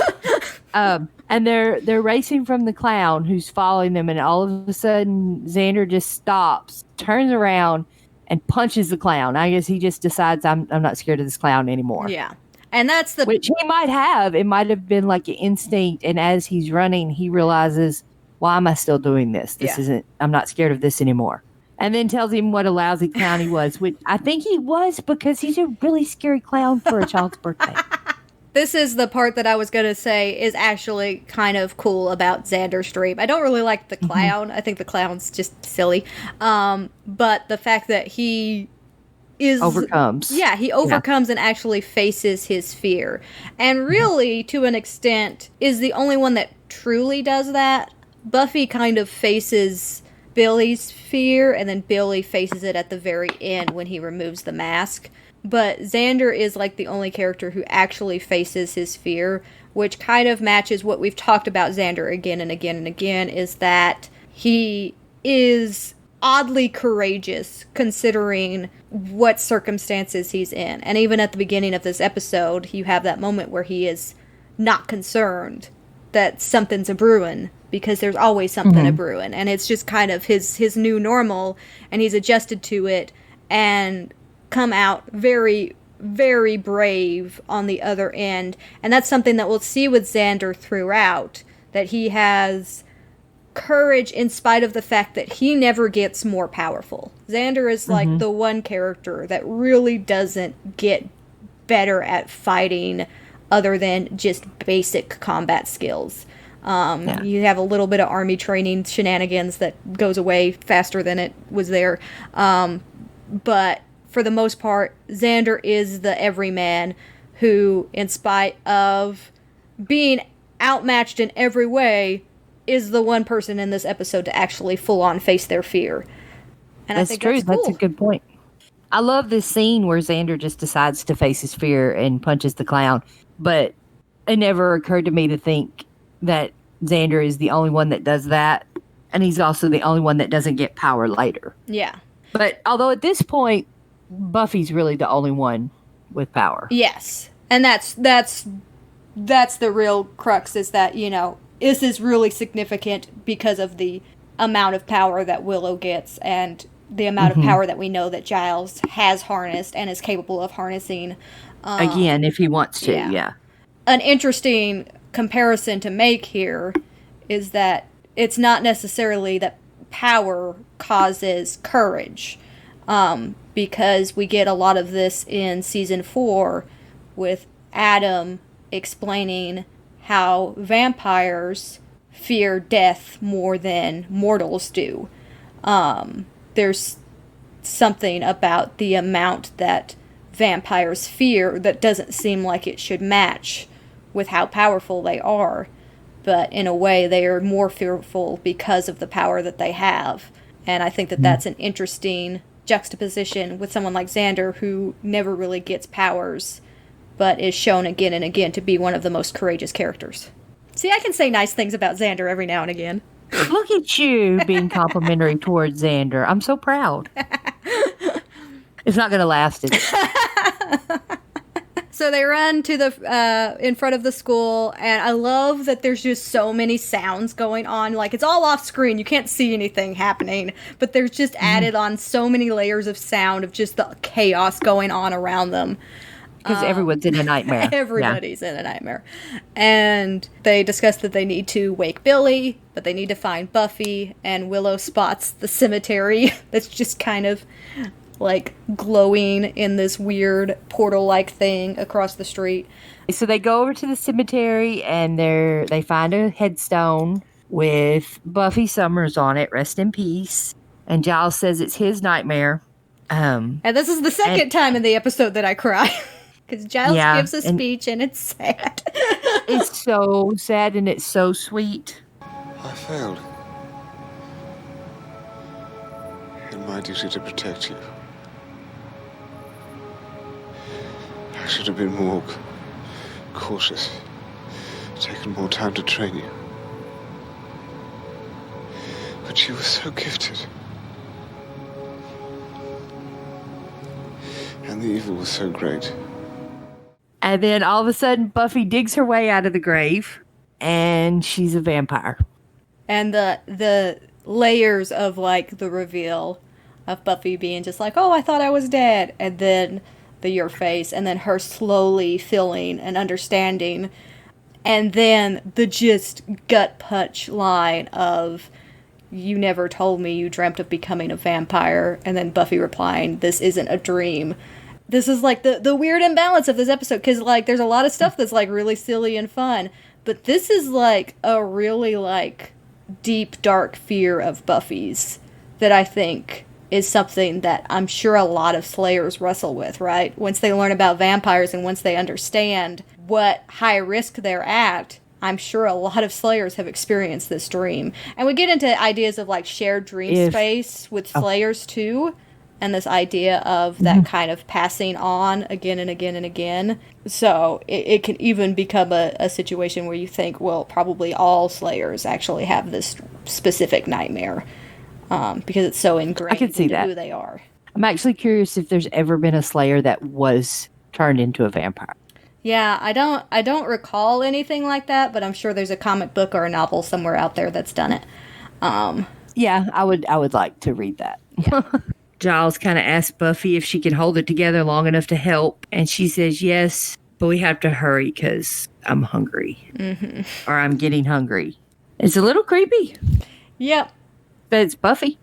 And they're racing from the clown who's following them, and all of a sudden Xander just stops, turns around, and punches the clown. I guess he just decides I'm not scared of this clown anymore. Yeah. And that's the... Which he might have. It might have been like an instinct, and as he's running, he realizes, why am I still doing this? I'm not scared of this anymore. And then tells him what a lousy clown he was, which I think he was because he's a really scary clown for a child's birthday. This is the part that I was going to say is actually kind of cool about Xander's dream. I don't really like the clown. I think the clown's just silly. But the fact that he is... Overcomes. Yeah, he overcomes and actually faces his fear. And really, to an extent, is the only one that truly does that. Buffy kind of faces Billy's fear, and then Billy faces it at the very end when he removes the mask. But Xander is like the only character who actually faces his fear, which kind of matches what we've talked about Xander again and again and again, is that he is oddly courageous considering what circumstances he's in. And even at the beginning of this episode, you have that moment where he is not concerned that something's a brewing, because there's always something a brewing. And it's just kind of his new normal, and he's adjusted to it and come out very, very brave on the other end. And that's something that we'll see with Xander throughout, that he has courage in spite of the fact that he never gets more powerful. Xander is like the one character that really doesn't get better at fighting other than just basic combat skills. You have a little bit of army training shenanigans that goes away faster than it was there. But for the most part, Xander is the everyman who, in spite of being outmatched in every way, is the one person in this episode to actually full-on face their fear. And That's I think true. that's cool. That's a good point. I love this scene where Xander just decides to face his fear and punches the clown. But it never occurred to me to think that Xander is the only one that does that. And he's also the only one that doesn't get power later. Yeah. But although at this point, Buffy's really the only one with power. Yes. And that's the real crux, is that, you know, this is really significant because of the amount of power that Willow gets and the amount of power that we know that Giles has harnessed and is capable of harnessing. Again, if he wants to, yeah. An interesting comparison to make here is that it's not necessarily that power causes courage, because we get a lot of this in season 4 with Adam explaining how vampires fear death more than mortals do. There's something about the amount that vampires fear that doesn't seem like it should match with how powerful they are. But in a way, they are more fearful because of the power that they have. And I think that that's an interesting juxtaposition with someone like Xander, who never really gets powers, but is shown again and again to be one of the most courageous characters. See, I can say nice things about Xander every now and again. Look at you being complimentary towards Xander. I'm so proud. It's not going to last, is it? So they run to the in front of the school, and I love that there's just so many sounds going on. Like, it's all off screen. You can't see anything happening, but there's just added on so many layers of sound of just the chaos going on around them. Because everyone's in a nightmare. Everybody's in a nightmare. And they discuss that they need to wake Billy, but they need to find Buffy, and Willow spots the cemetery that's just kind of like glowing in this weird portal-like thing across the street. So they go over to the cemetery and they find a headstone with Buffy Summers on it, rest in peace. And Giles says it's his nightmare. And this is the second time in the episode that I cry. Because Giles gives a speech and it's sad. It's so sad and it's so sweet. I failed in my duty to protect you. I should have been more cautious, taken more time to train you. But you were so gifted. And the evil was so great. And then all of a sudden, Buffy digs her way out of the grave, and she's a vampire. And the layers of, like, the reveal of Buffy being just like, oh, I thought I was dead. And then your face, and then her slowly feeling and understanding. And then the just gut punch line of, you never told me you dreamt of becoming a vampire. And then Buffy replying, this isn't a dream. This is like the weird imbalance of this episode, because like there's a lot of stuff that's like really silly and fun, but this is like a really like deep dark fear of Buffy's that I think is something that I'm sure a lot of Slayers wrestle with, right? Once they learn about vampires and once they understand what high risk they're at, I'm sure a lot of Slayers have experienced this dream. And we get into ideas of like shared dream space with Slayers too. And this idea of that kind of passing on again and again and again. So it can even become a situation where you think, well, probably all Slayers actually have this specific nightmare because it's so ingrained into who they are. I'm actually curious if there's ever been a Slayer that was turned into a vampire. Yeah, I don't recall anything like that, but I'm sure there's a comic book or a novel somewhere out there that's done it. Yeah, I would like to read that. Yeah. Giles kind of asks Buffy if she can hold it together long enough to help, and she says yes, but we have to hurry because I'm hungry. Mm-hmm. Or I'm getting hungry. It's a little creepy. Yep. But it's Buffy.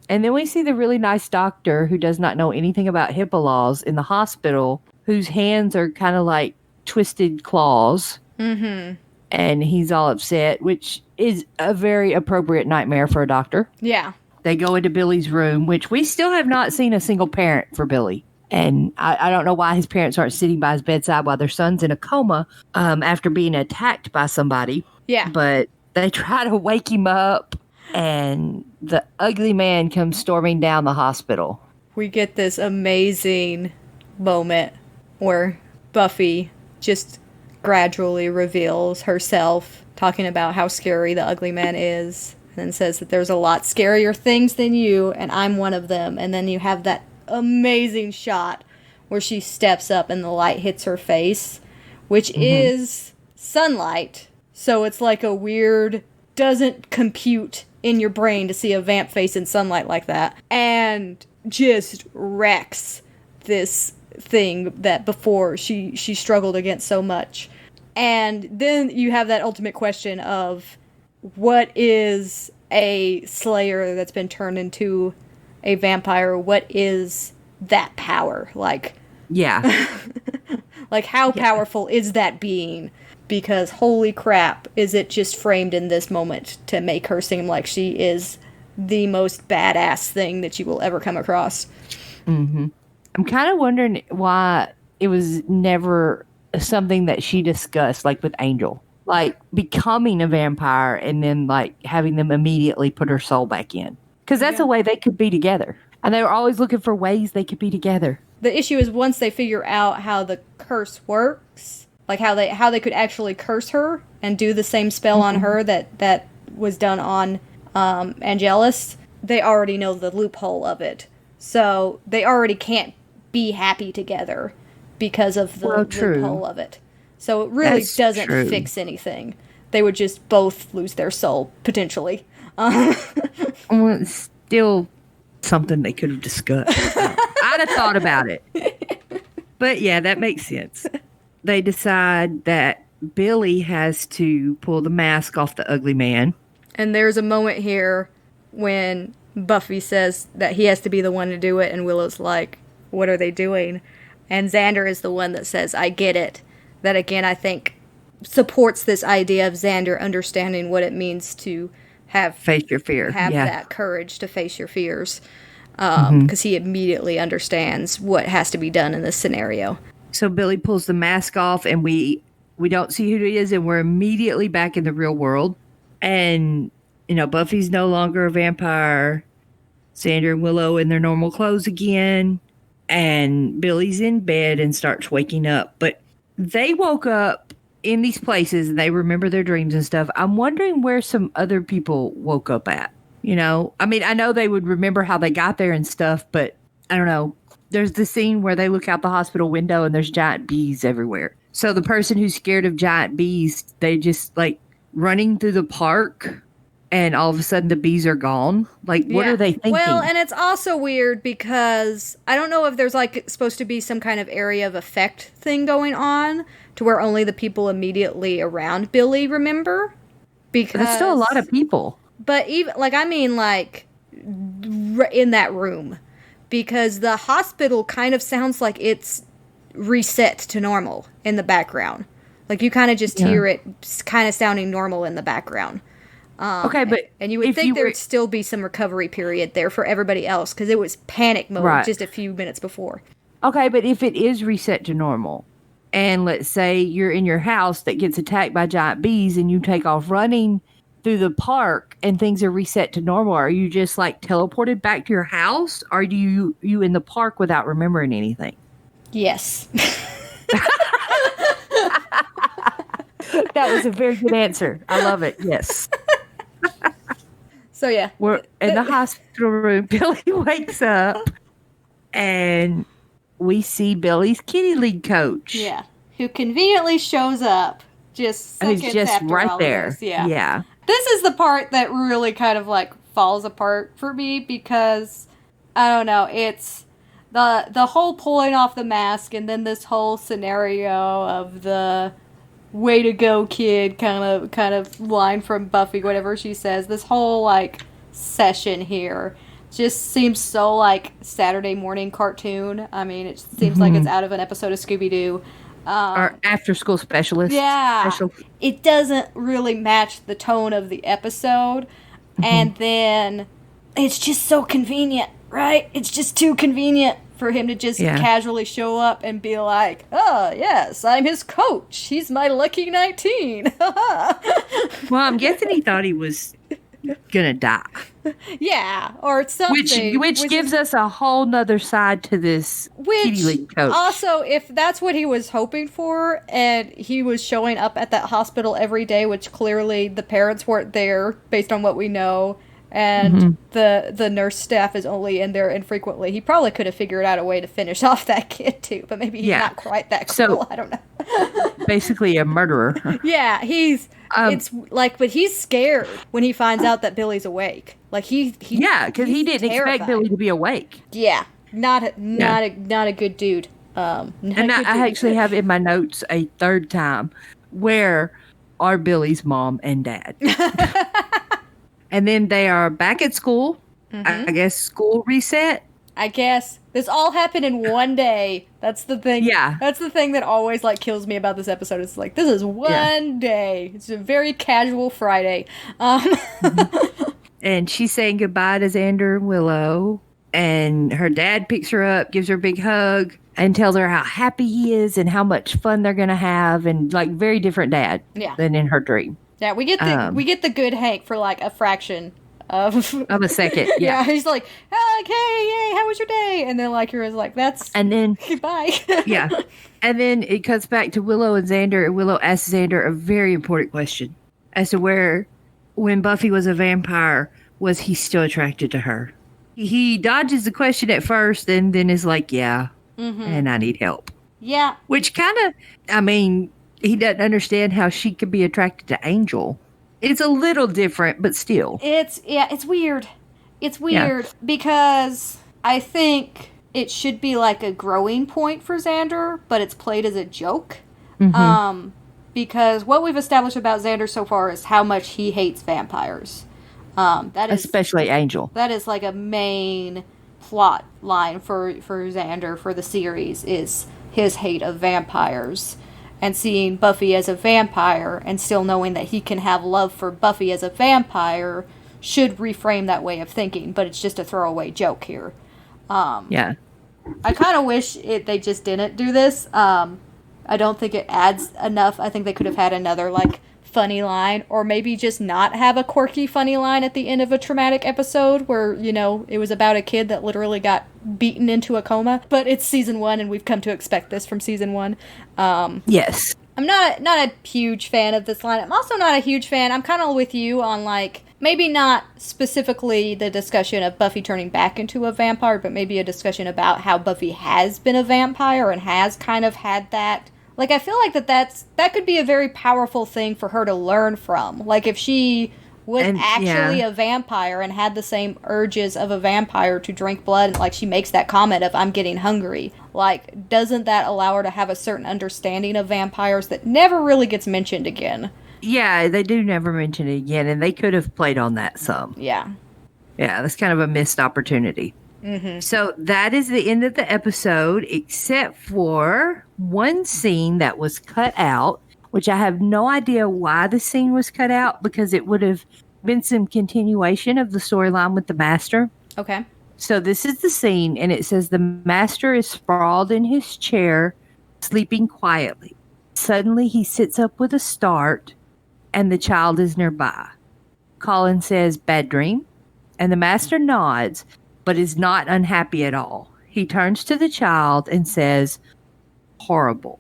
And then we see the really nice doctor who does not know anything about HIPAA laws in the hospital, whose hands are kind of like twisted claws. Mm-hmm. And he's all upset, which is a very appropriate nightmare for a doctor. Yeah. They go into Billy's room, which we still have not seen a single parent for Billy. And I don't know why his parents aren't sitting by his bedside while their son's in a coma after being attacked by somebody. Yeah. But they try to wake him up, and the ugly man comes storming down the hospital. We get this amazing moment where Buffy just gradually reveals herself, talking about how scary the ugly man is. And says that there's a lot scarier things than you, and I'm one of them. And then you have that amazing shot where she steps up and the light hits her face, which is sunlight. So it's like a weird, doesn't compute in your brain to see a vamp face in sunlight like that. And just wrecks this thing that before she struggled against so much. And then you have that ultimate question of, what is a Slayer that's been turned into a vampire? What is that power? Like, yeah. Like, how powerful is that being? Because holy crap, is it just framed in this moment to make her seem like she is the most badass thing that you will ever come across. Mm-hmm. I'm kind of wondering why it was never something that she discussed, like with Angel. Like becoming a vampire and then like having them immediately put her soul back in. Because that's a way they could be together. And they were always looking for ways they could be together. The issue is once they figure out how the curse works, like how they could actually curse her and do the same spell on her that was done on Angelus, they already know the loophole of it. So they already can't be happy together because of the loophole of it. So it really doesn't fix anything. They would just both lose their soul, potentially. Well, it's still something they could have discussed. I'd have thought about it. But yeah, that makes sense. They decide that Billy has to pull the mask off the ugly man. And there's a moment here when Buffy says that he has to be the one to do it, and Willow's like, what are they doing? And Xander is the one that says, I get it. That, again, I think supports this idea of Xander understanding what it means to face your fear. Have that courage to face your fears. Because he immediately understands what has to be done in this scenario. So Billy pulls the mask off, and we don't see who he is, and we're immediately back in the real world. And, Buffy's no longer a vampire. Xander and Willow in their normal clothes again. And Billy's in bed and starts waking up. But they woke up in these places, and they remember their dreams and stuff. I'm wondering where some other people woke up at. I mean, I know they would remember how they got there and stuff, but I don't know. There's the scene where they look out the hospital window and there's giant bees everywhere. So the person who's scared of giant bees, they just running through the park, and all of a sudden the bees are gone. What are they thinking? Well, and it's also weird because I don't know if there's supposed to be some kind of area of effect thing going on to where only the people immediately around Billy remember. Because that's still a lot of people. But even in that room, because the hospital kind of sounds like it's reset to normal in the background. You kind of just hear it kind of sounding normal in the background. Okay, but and you would think there'd still be some recovery period there for everybody else because it was panic mode just a few minutes before. Okay, but if it is reset to normal, and let's say you're in your house that gets attacked by giant bees, and you take off running through the park and things are reset to normal, are you just teleported back to your house? Or are you in the park without remembering anything? Yes. That was a very good answer. I love it. Yes. So yeah. We're in the hospital room. Billy wakes up and we see Billy's kitty league coach. Yeah. Who conveniently shows up just seconds Who's just after right all there. Of this. Yeah. Yeah. This is the part that really kind of falls apart for me because I don't know, it's the whole pulling off the mask and then this whole scenario of the way to go kid kind of line from Buffy, whatever she says. This whole session here just seems so Saturday morning cartoon. I mean, it seems like it's out of an episode of Scooby-Doo. Our after school specialist. Yeah. It doesn't really match the tone of the episode. And then it's just so convenient, right? It's just too convenient for him to just casually show up and be like, oh, yes, I'm his coach. He's my lucky 19. Well, I'm guessing he thought he was gonna die. Yeah, or something. Which gives us a whole nother side to this kitty league coach. Also, if that's what he was hoping for, and he was showing up at that hospital every day, which clearly the parents weren't there, based on what we know, and the nurse staff is only in there infrequently, he probably could have figured out a way to finish off that kid too, but maybe he's not quite that cool. I don't know. Basically a murderer. Yeah, but he's scared when he finds out that Billy's awake. Because he didn't expect Billy to be awake. Yeah, not a good dude. I actually have in my notes a third time. Where are Billy's mom and dad? And then they are back at school. I guess school reset. I guess this all happened in one day. That's the thing. Yeah, that's the thing that always kills me about this episode. It's this is one day. It's a very casual Friday. And she's saying goodbye to Xander and Willow, and her dad picks her up, gives her a big hug, and tells her how happy he is and how much fun they're gonna have, and very different dad than in her dream. Yeah, we get the good Hank for a fraction of a second. Yeah, he's like, hey, yay, how was your day? And then you're that's and then bye. Yeah, and then it cuts back to Willow and Xander, and Willow asks Xander a very important question as to when Buffy was a vampire, was he still attracted to her? He dodges the question at first, and then is and I need help. Yeah, which he doesn't understand how she could be attracted to Angel. It's a little different, but still. It's weird. It's weird because I think it should be like a growing point for Xander, but it's played as a joke. Because what we've established about Xander so far is how much he hates vampires. That is Especially Angel. That is like a main plot line for Xander for the series, is his hate of vampires. And seeing Buffy as a vampire and still knowing that he can have love for Buffy as a vampire should reframe that way of thinking, but it's just a throwaway joke here. Yeah. I kind of wish they just didn't do this. I don't think it adds enough. I think they could have had another, like, funny line, or maybe just not have a quirky funny line at the end of a traumatic episode where, you know, it was about a kid that literally got beaten into a coma. But it's season 1, and we've come to expect this from season 1. Yes. I'm not a huge fan of this line. I'm also not a huge fan. I'm kind of with you on, like, maybe not specifically the discussion of Buffy turning back into a vampire, but maybe a discussion about how Buffy has been a vampire and has kind of had that. Like, I feel like that could be a very powerful thing for her to learn from. Like, if she was actually a vampire and had the same urges of a vampire to drink blood, and, like, she makes that comment of, I'm getting hungry. Like, doesn't that allow her to have a certain understanding of vampires that never really gets mentioned again? Yeah, they do never mention it again, and they could have played on that some. Yeah. Yeah, that's kind of a missed opportunity. So that is the end of the episode, except for one scene that was cut out, which I have no idea why the scene was cut out, because it would have been some continuation of the storyline with the Master. Okay. So this is the scene, and it says the Master is sprawled in his chair, sleeping quietly. Suddenly he sits up with a start, and the child is nearby. Colin says, "Bad dream?" And the Master nods, but is not unhappy at all. He turns to the child and says, "Horrible."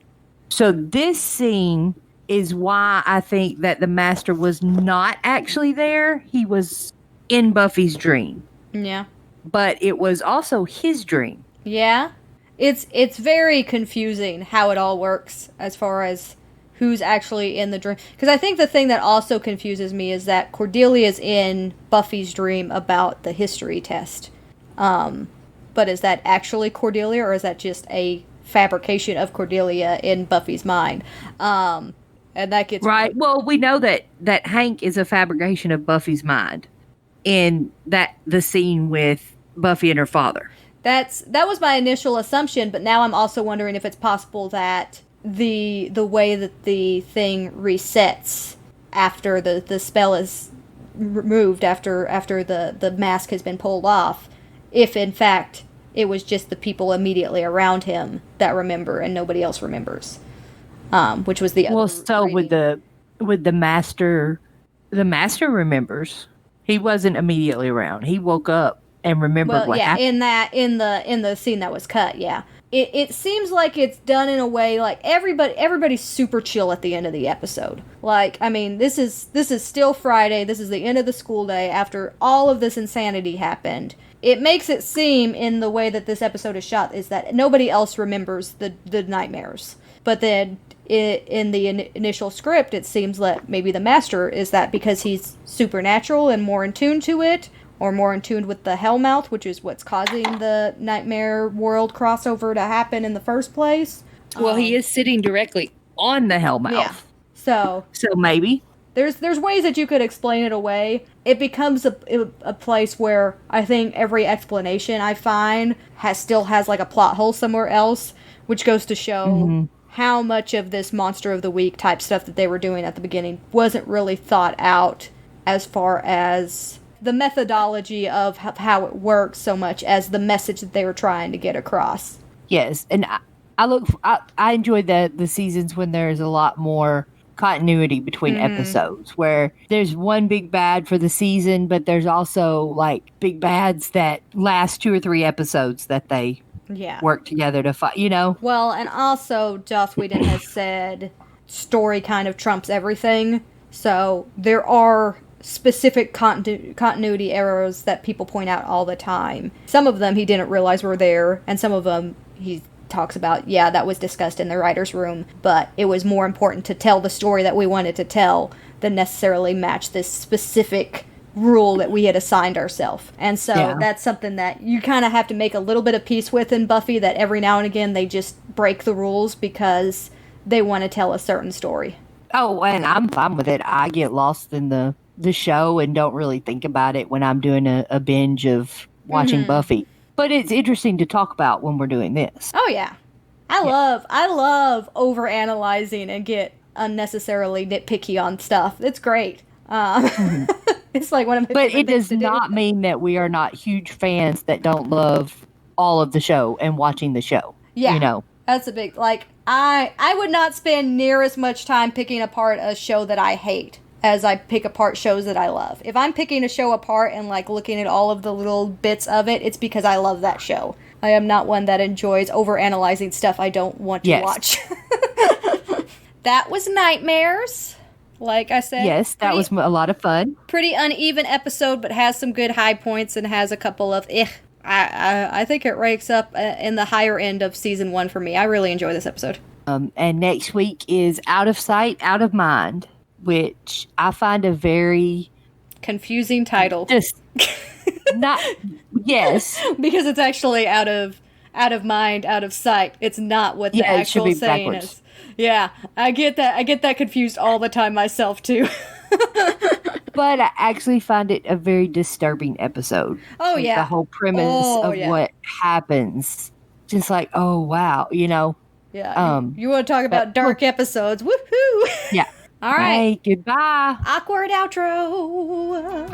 So this scene is why I think that the Master was not actually there. He was in Buffy's dream. Yeah. But it was also his dream. Yeah. It's very confusing how it all works as far as who's actually in the dream. Because I think the thing that also confuses me is that Cordelia's in Buffy's dream about the history test. But is that actually Cordelia, or is that just a fabrication of Cordelia in Buffy's mind? And that gets right. Well, we know that Hank is a fabrication of Buffy's mind in the scene with Buffy and her father. That was my initial assumption, but now I'm also wondering if it's possible that the way that the thing resets after the spell is removed, after the mask has been pulled off, if in fact it was just the people immediately around him that remember and nobody else remembers, which was the other. Well, so reading. with the Master remembers. He wasn't immediately around. He woke up and remembered what happened. in the scene that was cut. Yeah, it seems like it's done in a way like everybody's super chill at the end of the episode. Like, I mean, this is still Friday. This is the end of the school day after all of this insanity happened. It makes it seem, in the way that this episode is shot, is that nobody else remembers the nightmares. But then in the initial script, it seems that maybe the Master is that because he's supernatural and more in tune to it, or more in tune with the Hellmouth, which is what's causing the Nightmare World crossover to happen in the first place. Well, he is sitting directly on the Hellmouth. Yeah. So maybe. There's ways that you could explain it away. It becomes a place where I think every explanation I find still has like a plot hole somewhere else, which goes to show how much of this Monster of the Week type stuff that they were doing at the beginning wasn't really thought out as far as the methodology of how it works, so much as the message that they were trying to get across. Yes, and I enjoy the seasons when there's a lot more continuity between episodes, where there's one big bad for the season, but there's also like big bads that last 2 or 3 episodes that they work together to fight, you know? Well, and also Joss Whedon has said story kind of trumps everything, so there are specific continuity errors that people point out all the time. Some of them he didn't realize were there, and some of them he talks about, that was discussed in the writer's room, but it was more important to tell the story that we wanted to tell than necessarily match this specific rule that we had assigned ourselves. And so Yeah. that's something that you kind of have to make a little bit of peace with in Buffy, that every now and again they just break the rules because they want to tell a certain story. Oh, and I'm fine with it. I get lost in the show and don't really think about it when I'm doing a binge of watching Buffy. But it's interesting to talk about when we're doing this. Oh yeah. I love overanalyzing and get unnecessarily nitpicky on stuff. It's great. It's like one of my But favorite it things does to do. not mean that we are not huge fans that don't love all of the show and watching the show. Yeah. You know. That's a big, like, I would not spend near as much time picking apart a show that I hate as I pick apart shows that I love. If I'm picking a show apart and, like, looking at all of the little bits of it, it's because I love that show. I am not one that enjoys overanalyzing stuff I don't want to watch. That was Nightmares. Like I said. Yes, that was a lot of fun. Pretty uneven episode, but has some good high points and has a couple of I think it ranks up in the higher end of season 1 for me. I really enjoy this episode. And next week is Out of Sight, Out of Mind, which I find a very confusing title. Just not yes, because it's actually out of mind, out of sight. It's not what the actual saying backwards. is. Yeah, I get that. I get that confused all the time myself too. But I actually find it a very disturbing episode. Oh, like, yeah. the whole premise of what happens, just like, oh wow, you know. Yeah. You want to talk about dark episodes? Woohoo! Yeah. All right. Hey, goodbye. Awkward outro.